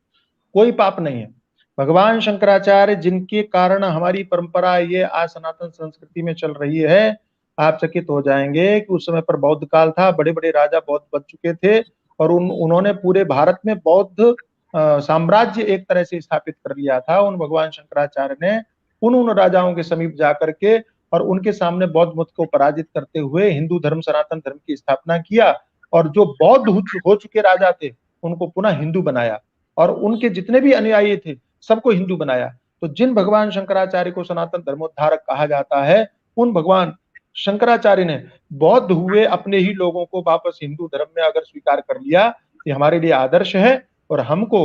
कोई पाप नहीं है। भगवान शंकराचार्य जिनके कारण हमारी परंपरा ये आज सनातन संस्कृति में चल रही है, आप चकित हो जाएंगे कि उस समय पर बौद्ध काल था, बड़े बड़े राजा बौद्ध बन चुके थे, और उन्होंने पूरे भारत में बौद्ध साम्राज्य एक तरह से स्थापित कर लिया था। उन भगवान शंकराचार्य ने उन राजाओं के समीप जाकर के और उनके सामने बौद्ध मत को पराजित करते हुए हिंदू धर्म, सनातन धर्म की स्थापना किया, और जो बौद्ध हो चुके राजा थे उनको पुनः हिंदू बनाया, और उनके जितने भी अनुयायी थे सबको हिंदू बनाया। तो जिन भगवान शंकराचार्य को सनातन धर्मोद्धारक कहा जाता है, उन भगवान शंकराचार्य ने बौद्ध हुए अपने ही लोगों को वापस हिंदू धर्म में अगर स्वीकार कर लिया, ये हमारे लिए आदर्श है। और हमको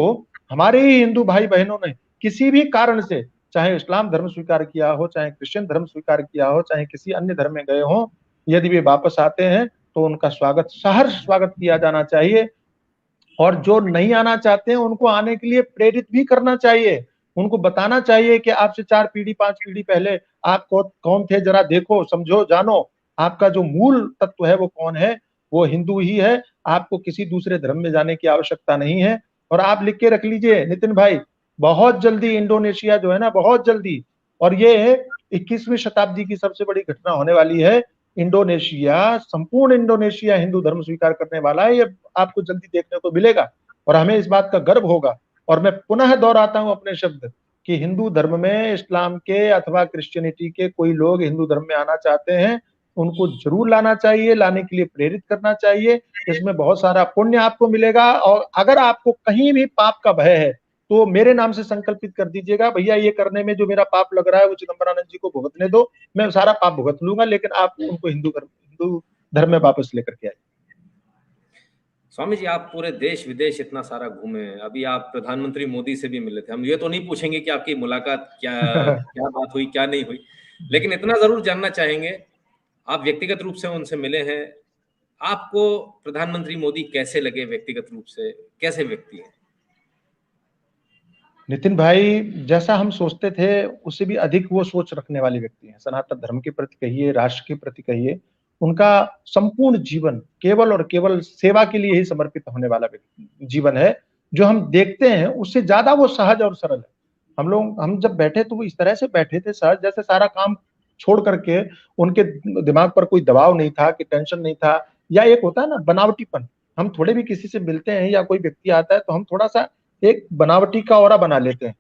हमारे ही हिंदू भाई बहनों ने किसी भी कारण से, चाहे इस्लाम धर्म स्वीकार किया हो, चाहे क्रिश्चियन धर्म स्वीकार किया हो, चाहे किसी अन्य धर्म में गए हो, यदि वे वापस आते हैं तो उनका स्वागत, सहर्ष स्वागत किया जाना चाहिए। और जो नहीं आना चाहते हैं उनको आने के लिए प्रेरित भी करना चाहिए, उनको बताना चाहिए कि आपसे 4 पीढ़ी 5 पीढ़ी पहले आप कौन थे, जरा देखो, समझो, जानो, आपका जो मूल तत्व है वो कौन है, वो हिंदू ही है, आपको किसी दूसरे धर्म में जाने की आवश्यकता नहीं है। और आप लिख के रख लीजिए नितिन भाई, बहुत जल्दी इंडोनेशिया जो है ना, बहुत जल्दी, और ये 21वीं शताब्दी की सबसे बड़ी घटना होने वाली है, इंडोनेशिया, संपूर्ण इंडोनेशिया हिंदू धर्म स्वीकार करने वाला है, ये आपको जल्दी देखने को मिलेगा, और हमें इस बात का गर्व होगा। और मैं पुनः दोहराता हूं अपने शब्द कि हिंदू धर्म में इस्लाम के अथवा क्रिश्चियनिटी के कोई लोग हिंदू धर्म में आना चाहते हैं, उनको जरूर लाना चाहिए, लाने के लिए प्रेरित करना चाहिए, इसमें बहुत सारा पुण्य आपको मिलेगा। और अगर आपको कहीं भी पाप का भय है तो मेरे नाम से संकल्पित कर दीजिएगा, भैया ये करने में जो मेरा पाप लग रहा है वो चिदम्बरानंद जी को भुगतने दो, मैं सारा पाप भुगत लूंगा, लेकिन आप उनको हिंदू धर्म में वापस लेकर के आइए। स्वामी जी, आप पूरे देश विदेश इतना सारा घूमे हैं, अभी आप प्रधानमंत्री मोदी से भी मिले थे। हम ये तो नहीं पूछेंगे कि आपकी मुलाकात क्या क्या बात हुई, क्या नहीं हुई, लेकिन इतना जरूर जानना चाहेंगे, आप व्यक्तिगत रूप से उनसे मिले हैं, आपको प्रधानमंत्री मोदी कैसे लगे व्यक्तिगत रूप से, कैसे व्यक्ति हैं? नितिन भाई, जैसा हम सोचते थे उससे भी अधिक वो सोच रखने वाले व्यक्ति हैं। सनातन धर्म के प्रति कहिए, राष्ट्र के प्रति कहिए, उनका संपूर्ण जीवन केवल और केवल सेवा के लिए ही समर्पित होने वाला जीवन है। जो हम देखते हैं उससे ज्यादा वो सहज और सरल है। हम जब बैठे तो वो इस तरह से बैठे थे सहज, जैसे सारा काम छोड़ करके, उनके दिमाग पर कोई दबाव नहीं था, कि टेंशन नहीं था। या एक होता है ना बनावटीपन, हम थोड़े भी किसी से मिलते हैं या कोई व्यक्ति आता है तो हम थोड़ा सा एक बनावटी का ऑरा बना लेते हैं,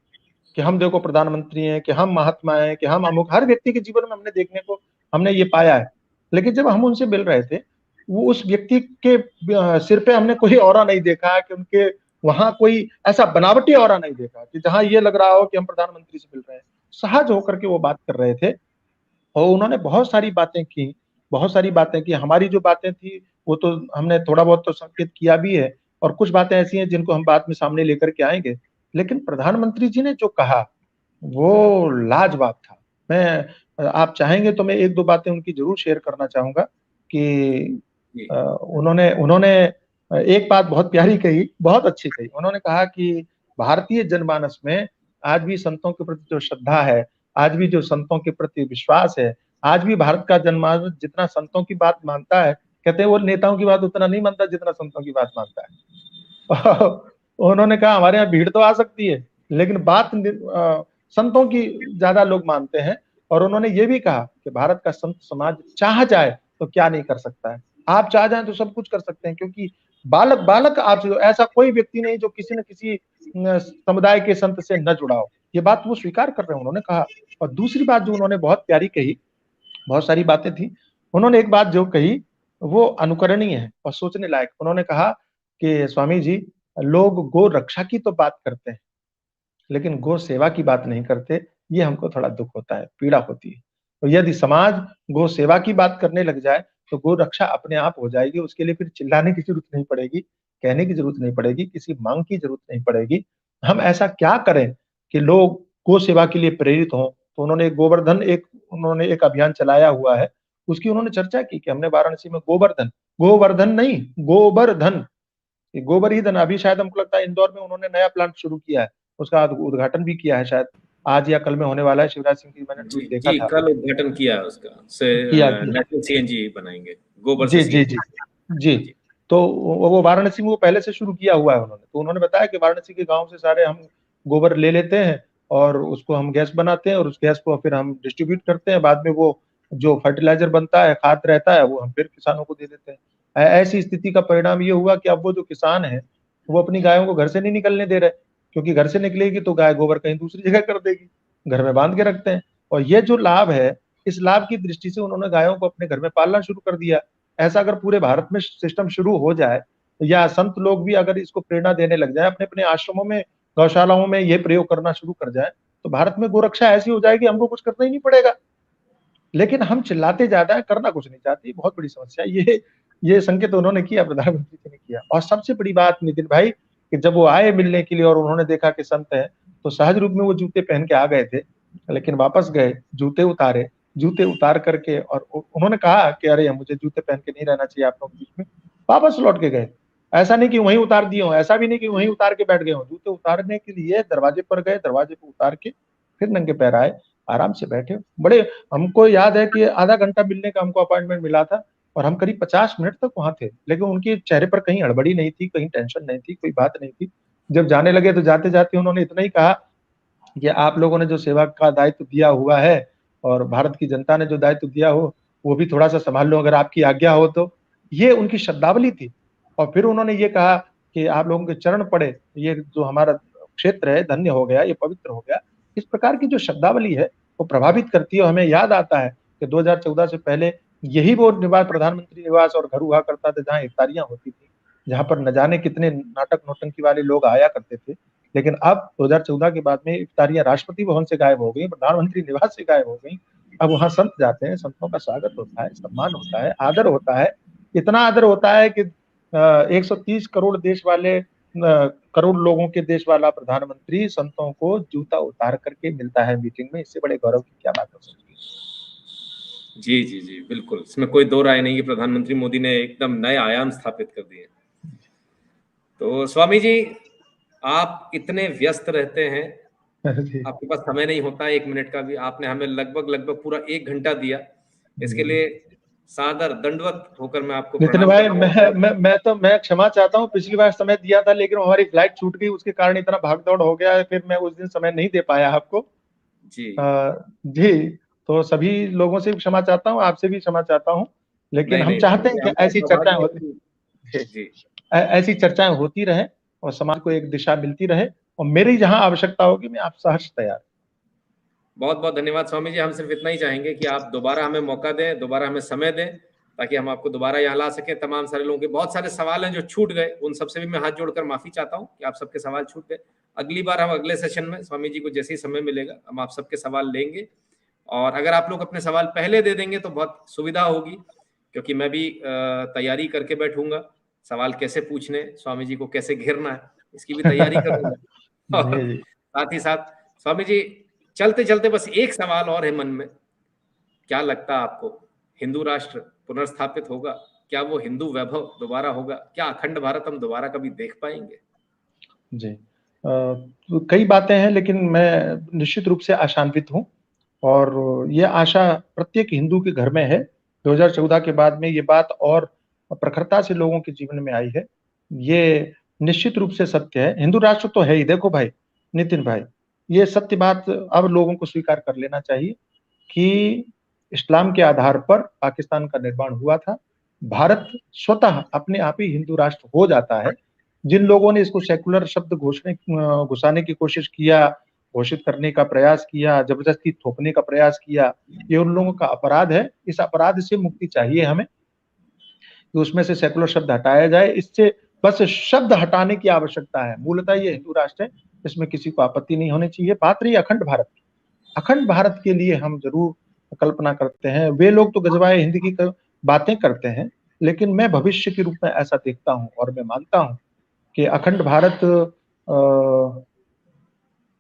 कि हम देखो प्रधानमंत्री हैं, कि हम महात्मा हैं, कि हम अमुक। हर व्यक्ति के जीवन में हमने ये पाया है। लेकिन जब हम उनसे मिल रहे थे, वो उस व्यक्ति के सिर पे हमने कोई ऑरा नहीं देखा, कि उनके वहां कोई ऐसा बनावटी ऑरा नहीं देखा कि जहां ये लग रहा हो कि हम प्रधानमंत्री से मिल रहे हैं। सहज होकर के वो बात कर रहे थे, और उन्होंने बहुत सारी बातें की, बहुत सारी बातें की। हमारी जो बातें थी वो तो हमने थोड़ा बहुत तो संकेत किया भी है, और कुछ बातें ऐसी हैं जिनको हम बाद में सामने लेकर के आएंगे। लेकिन प्रधानमंत्री जी ने जो कहा वो लाजवाब था। मैं आप चाहेंगे तो मैं एक दो बातें उनकी जरूर शेयर करना चाहूंगा, कि जी, उन्होंने उन्होंने एक बात बहुत प्यारी कही, बहुत अच्छी कही। उन्होंने कहा कि भारतीय जनमानस में आज भी संतों के प्रति जो श्रद्धा है, आज भी जो संतों के प्रति विश्वास है, आज भी भारत का जनमानस जितना संतों की बात मानता है, कहते हैं वो नेताओं की बात उतना नहीं मानता जितना संतों की बात मानता है। उन्होंने कहा हमारे यहाँ भीड़ तो आ सकती है, लेकिन बात संतों की ज्यादा लोग मानते हैं। और उन्होंने ये भी कहा कि भारत का संत समाज चाह जाए तो क्या नहीं कर सकता है। आप चाह जाए तो सब कुछ कर सकते हैं, क्योंकि बालक बालक आप, ऐसा कोई व्यक्ति नहीं जो किसी न किसी समुदाय के संत से न जुड़ा हो। ये बात वो स्वीकार कर रहे हैं, उन्होंने कहा। और दूसरी बात जो उन्होंने बहुत प्यारी कही, बहुत सारी बातें थी, उन्होंने एक बात जो कही वो अनुकरणीय है और सोचने लायक। उन्होंने कहा कि स्वामी जी, लोग गो रक्षा की तो बात करते हैं, लेकिन गो सेवा की बात नहीं करते। ये हमको थोड़ा दुख होता है, पीड़ा होती है। तो यदि समाज गो सेवा की बात करने लग जाए तो गो रक्षा अपने आप हो जाएगी। उसके लिए फिर चिल्लाने की जरूरत नहीं पड़ेगी, कहने की जरूरत नहीं पड़ेगी, किसी मांग की जरूरत नहीं पड़ेगी। हम ऐसा क्या करें कि लोग गो सेवा के लिए प्रेरित हों। तो उन्होंने एक अभियान चलाया हुआ है, उसकी उन्होंने चर्चा की कि हमने वाराणसी में गोवर्धन, गोवर्धन नहीं, गोबरधन, ये गोबर ही धन। अभी शायद हमको लगता है इंदौर में उन्होंने नया प्लांट शुरू किया है, उसका उद्घाटन भी किया है, शायद आज या कल में होने वाला है। शिवराज सिंह की मैंने जी, ट्वीट देखा जी, था। कल उद्घाटन किया है उसका, से किया। नेशनल सीएनजी बनाएंगे, गोबर से जी जी जी सीएनजी। जी। जी, तो वो वाराणसी में वो पहले से शुरू किया हुआ है उन्होंने। तो उन्होंने बताया कि वाराणसी के गांव से सारे हम गोबर ले लेते हैं, और उसको हम गैस बनाते हैं, और उस गैस को फिर हम डिस्ट्रीब्यूट करते हैं। बाद में वो जो फर्टिलाइजर बनता है, खाद रहता है, वो हम फिर किसानों को दे देते हैं। ऐसी स्थिति का परिणाम ये हुआ कि अब वो जो किसान है वो अपनी गायों को घर से नहीं निकलने दे रहे, क्योंकि घर से निकलेगी तो गाय गोबर कहीं दूसरी जगह कर देगी। घर में बांध के रखते हैं। और ये जो लाभ है, इस लाभ की दृष्टि से उन्होंने गायों को अपने घर में पालना शुरू कर दिया। ऐसा अगर पूरे भारत में सिस्टम शुरू हो जाए, या संत लोग भी अगर इसको प्रेरणा देने लग जाए, अपने अपने आश्रमों में, गौशालाओं में ये प्रयोग करना शुरू कर जाए, तो भारत में गोरक्षा ऐसी हो जाएगी हमको कुछ करना ही नहीं पड़ेगा। लेकिन हम चिल्लाते ज्यादा है, करना कुछ नहीं चाहते, बहुत बड़ी समस्या है। ये संकेत उन्होंने किया, प्रधानमंत्री जी ने किया। और सबसे बड़ी बात नितिन भाई, कि जब वो आए मिलने के लिए और उन्होंने देखा कि संत है, तो सहज रूप में वो जूते पहन के आ गए थे, लेकिन वापस गए, जूते उतारे, जूते उतार करके, और उन्होंने कहा कि अरे मुझे जूते पहन के नहीं रहना चाहिए आप लोग के बीच में, वापस लौट के गए। ऐसा नहीं कि वहीं उतार दिए हो, ऐसा भी नहीं कि वहीं उतार के बैठ गए हो, जूते उतारने के लिए दरवाजे पर गए, दरवाजे पर उतार के फिर नंगे पैर आए, आराम से बैठे। बड़े, हमको याद है कि आधा घंटा मिलने का हमको अपॉइंटमेंट मिला था, और हम करीब 50 मिनट तक वहां थे, लेकिन उनके चेहरे पर कहीं हड़बड़ी नहीं थी, कहीं टेंशन नहीं थी, कोई बात नहीं थी। जब जाने लगे तो जाते जाते उन्होंने इतना ही कहा कि आप लोगों ने जो सेवा का दायित्व दिया हुआ है, और भारत की जनता ने जो दायित्व दिया हो, वो भी थोड़ा सा संभाल लो अगर आपकी आज्ञा हो तो। ये उनकी शब्दावली थी। और फिर उन्होंने ये कहा कि आप लोगों के चरण पड़े, ये जो हमारा क्षेत्र है धन्य हो गया, ये पवित्र हो गया। इस प्रकार की जो शब्दावली है वो प्रभावित करती है। हमें याद आता है कि 2014 से पहले यही वो निवास, प्रधानमंत्री निवास और घर हुआ करता था, जहाँ इफ्तारियां होती थी, जहां पर न जाने कितने नाटक नौटंकी वाले लोग आया करते थे। लेकिन अब 2014 के बाद में इफ्तारियां राष्ट्रपति भवन से गायब हो गई, प्रधानमंत्री निवास से गायब हो गई। अब वहां संत जाते हैं, संतों का स्वागत होता है, सम्मान होता है, आदर होता है। इतना आदर होता है कि 130 करोड़ देश वाले करोड़ लोगों के देश वाला प्रधानमंत्री संतों को जूता उतार करके मिलता है मीटिंग में, इससे बड़े गौरव की क्या बात हो सकती है। जी जी जी, बिल्कुल, इसमें कोई दो राय नहीं कि प्रधानमंत्री मोदी ने एकदम नए आयाम स्थापित कर दिए। तो स्वामी जी, आप इतने व्यस्त रहते हैं, जी आपके पास समय नहीं होता 1 मिनट का भी। आपने हमें लगभग पूरा 1 घंटा दिया। इसके जी लिए सादर दंडवत होकर मैं आपको नितिन प्रणाम भाई, करता हूँ। मैं क्षमा चाहता हूँ, पिछली बार समय दिया था लेकिन हमारी फ्लाइट छूट गई, उसके कारण इतना भाग दौड़ हो गया, फिर मैं उस दिन समय नहीं दे पाया आपको। जी, जी, तो सभी लोगों से भी क्षमा चाहता हूँ, आपसे भी क्षमा चाहता हूँ, लेकिन नहीं, हम नहीं, चाहते हैं कि हमारा ऐसी चर्चाएं सौभाग्य है होती कि जी, ऐसी चर्चाएं होती रहे और समाज को एक दिशा मिलती रहे, और मेरी जहां आवश्यकता होगी मैं आप सहर्ष तैयार। बहुत-बहुत धन्यवाद स्वामी जी। हम सिर्फ इतना ही चाहेंगे कि आप दोबारा हमें मौका दें, दोबारा हमें समय दें, ताकि हम आपको दोबारा यहाँ ला सकें। तमाम सारे लोगों के बहुत सारे सवाल हैं जो छूट गए, उन सबसे भी मैं हाथ जोड़कर माफ़ी चाहता हूँ कि आप सबके सवाल छूट गए। अगली बार हम अगले सेशन में स्वामी जी को जैसे ही समय मिलेगा, हम आप सबके सवाल लेंगे, और अगर आप लोग अपने सवाल पहले दे देंगे तो बहुत सुविधा होगी, क्योंकि मैं भी तैयारी करके बैठूँगा, सवाल कैसे पूछने, स्वामी जी को कैसे घेरना है, इसकी भी तैयारी करूँगा। और जी जी साथ ही साथ स्वामी जी, चलते-चलते बस एक सवाल और है मन में, क्या लगता है आपको, हिंदू राष्ट्र पुनर्स्थापित होगा? क्या वो हिंदू वैभव दोबारा होगा? क्या अखंड भारत हम दोबारा कभी देख पाएँगे? जी तो कई बातें हैं लेकिन मैं निश्चित रूप से आशान्वित हूँ, और ये आशा प्रत्येक हिंदू के घर में है। 2014 के बाद में ये बात और प्रखरता से लोगों के जीवन में आई है। ये निश्चित रूप से सत्य है, हिंदू राष्ट्र तो है ही। देखो भाई, नितिन भाई, ये सत्य बात अब लोगों को स्वीकार कर लेना चाहिए कि इस्लाम के आधार पर पाकिस्तान का निर्माण हुआ था। भारत स्वतः अपने आप ही हिंदू राष्ट्र हो जाता है। जिन लोगों ने इसको सेकुलर शब्द घुसाने की कोशिश किया, घोषित करने का प्रयास किया, जबरदस्ती थोपने का प्रयास किया, ये उन लोगों का अपराध है। इस अपराध से मुक्ति चाहिए हमें, कि उसमें से सेकुलर शब्द हटाया जाए। इससे बस शब्द हटाने की आवश्यकता है। मूलतः ये हिंदू राष्ट्र है, इसमें किसी को आपत्ति नहीं होनी चाहिए। बात रही अखंड भारत की, अखंड भारत के लिए हम जरूर कल्पना करते हैं। वे लोग तो गजवाए हिंद की बातें करते हैं, लेकिन मैं भविष्य के रूप में ऐसा देखता हूँ और मैं मानता हूँ कि अखंड भारत,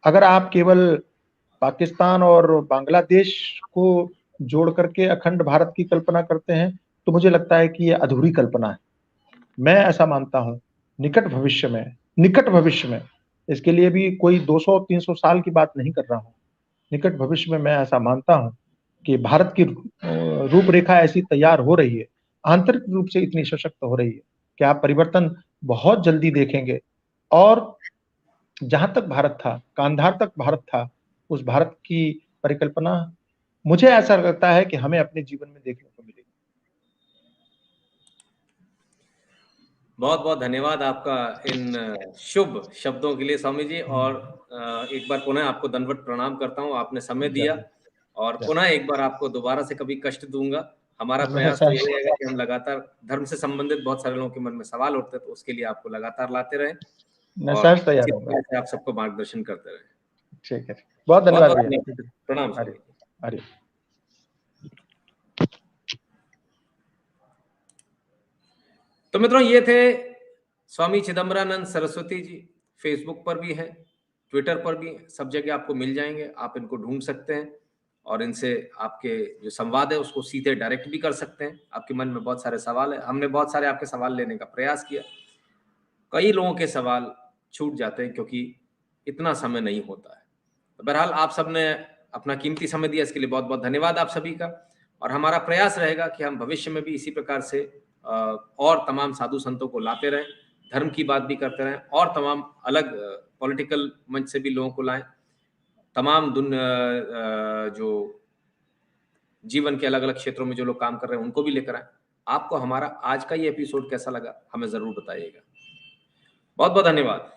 अगर आप केवल पाकिस्तान और बांग्लादेश को जोड़ करके अखंड भारत की कल्पना करते हैं, तो मुझे लगता है कि ये अधूरी कल्पना है। मैं ऐसा मानता हूँ, निकट भविष्य में, इसके लिए भी कोई 200-300 साल की बात नहीं कर रहा हूँ। निकट भविष्य में मैं ऐसा मानता हूँ कि भारत की रूपरेखा ऐसी तैयार हो रही है, आंतरिक रूप से इतनी सशक्त हो रही है कि आप परिवर्तन बहुत जल्दी देखेंगे। और जहां तक भारत था, कांधार तक भारत था, उस भारत की परिकल्पना मुझे ऐसा लगता है कि हमें अपने जीवन में देखने को मिलेगी। बहुत-बहुत धन्यवाद आपका इन शुभ शब्दों के लिए स्वामी जी, और एक बार पुनः आपको दंडवत प्रणाम करता हूँ। आपने समय दिया, जय और जय पुनः एक बार आपको दोबारा से कभी कष्ट दूँगा। हमारा मैं प्रयास तो यही रहेगा कि हम लगातार धर्म से संबंधित बहुत सारे लोगों के मन में सवाल उठते हैं, तो उसके लिए आपको लगातार लाते रहें, और सहर्ष तैयार इसी होगा। प्रकार से आप सबको मार्गदर्शन करते रहें। ठीक है, बहुत धन्यवाद बहुत-बहुत भैया। धन्यवाद। प्रणाम हरि स्वामी जी। हरि। तो मित्रों, ये थे स्वामी चिदम्बरानंद सरस्वती जी। फेसबुक पर भी हैं, ट्विटर पर भी हैं, सब जगह आपको मिल जाएंगे। आप इनको ढूंढ सकते हैं, और इनसे आपके जो संवाद है उसको सीधे डायरेक्ट भी कर सकते हैं। आपके मन में बहुत सारे सवाल है, हमने बहुत सारे आपके सवाल लेने का प्रयास किया। कई लोगों के सवाल छूट जाते हैं क्योंकि इतना समय नहीं होता है। तो बहरहाल, आप सबने अपना कीमती समय दिया, इसके लिए बहुत बहुत धन्यवाद आप सभी का। और हमारा प्रयास रहेगा कि हम भविष्य में भी इसी प्रकार से और तमाम साधु संतों को लाते रहें, धर्म की बात भी करते रहें, और तमाम अलग पॉलिटिकल मंच से भी लोगों को लाएं, तमाम जो जीवन के अलग अलग क्षेत्रों में जो लोग काम कर रहे हैं उनको भी लेकर आए। आपको हमारा आज का ये एपिसोड कैसा लगा, हमें जरूर बताइएगा। बहुत बहुत धन्यवाद।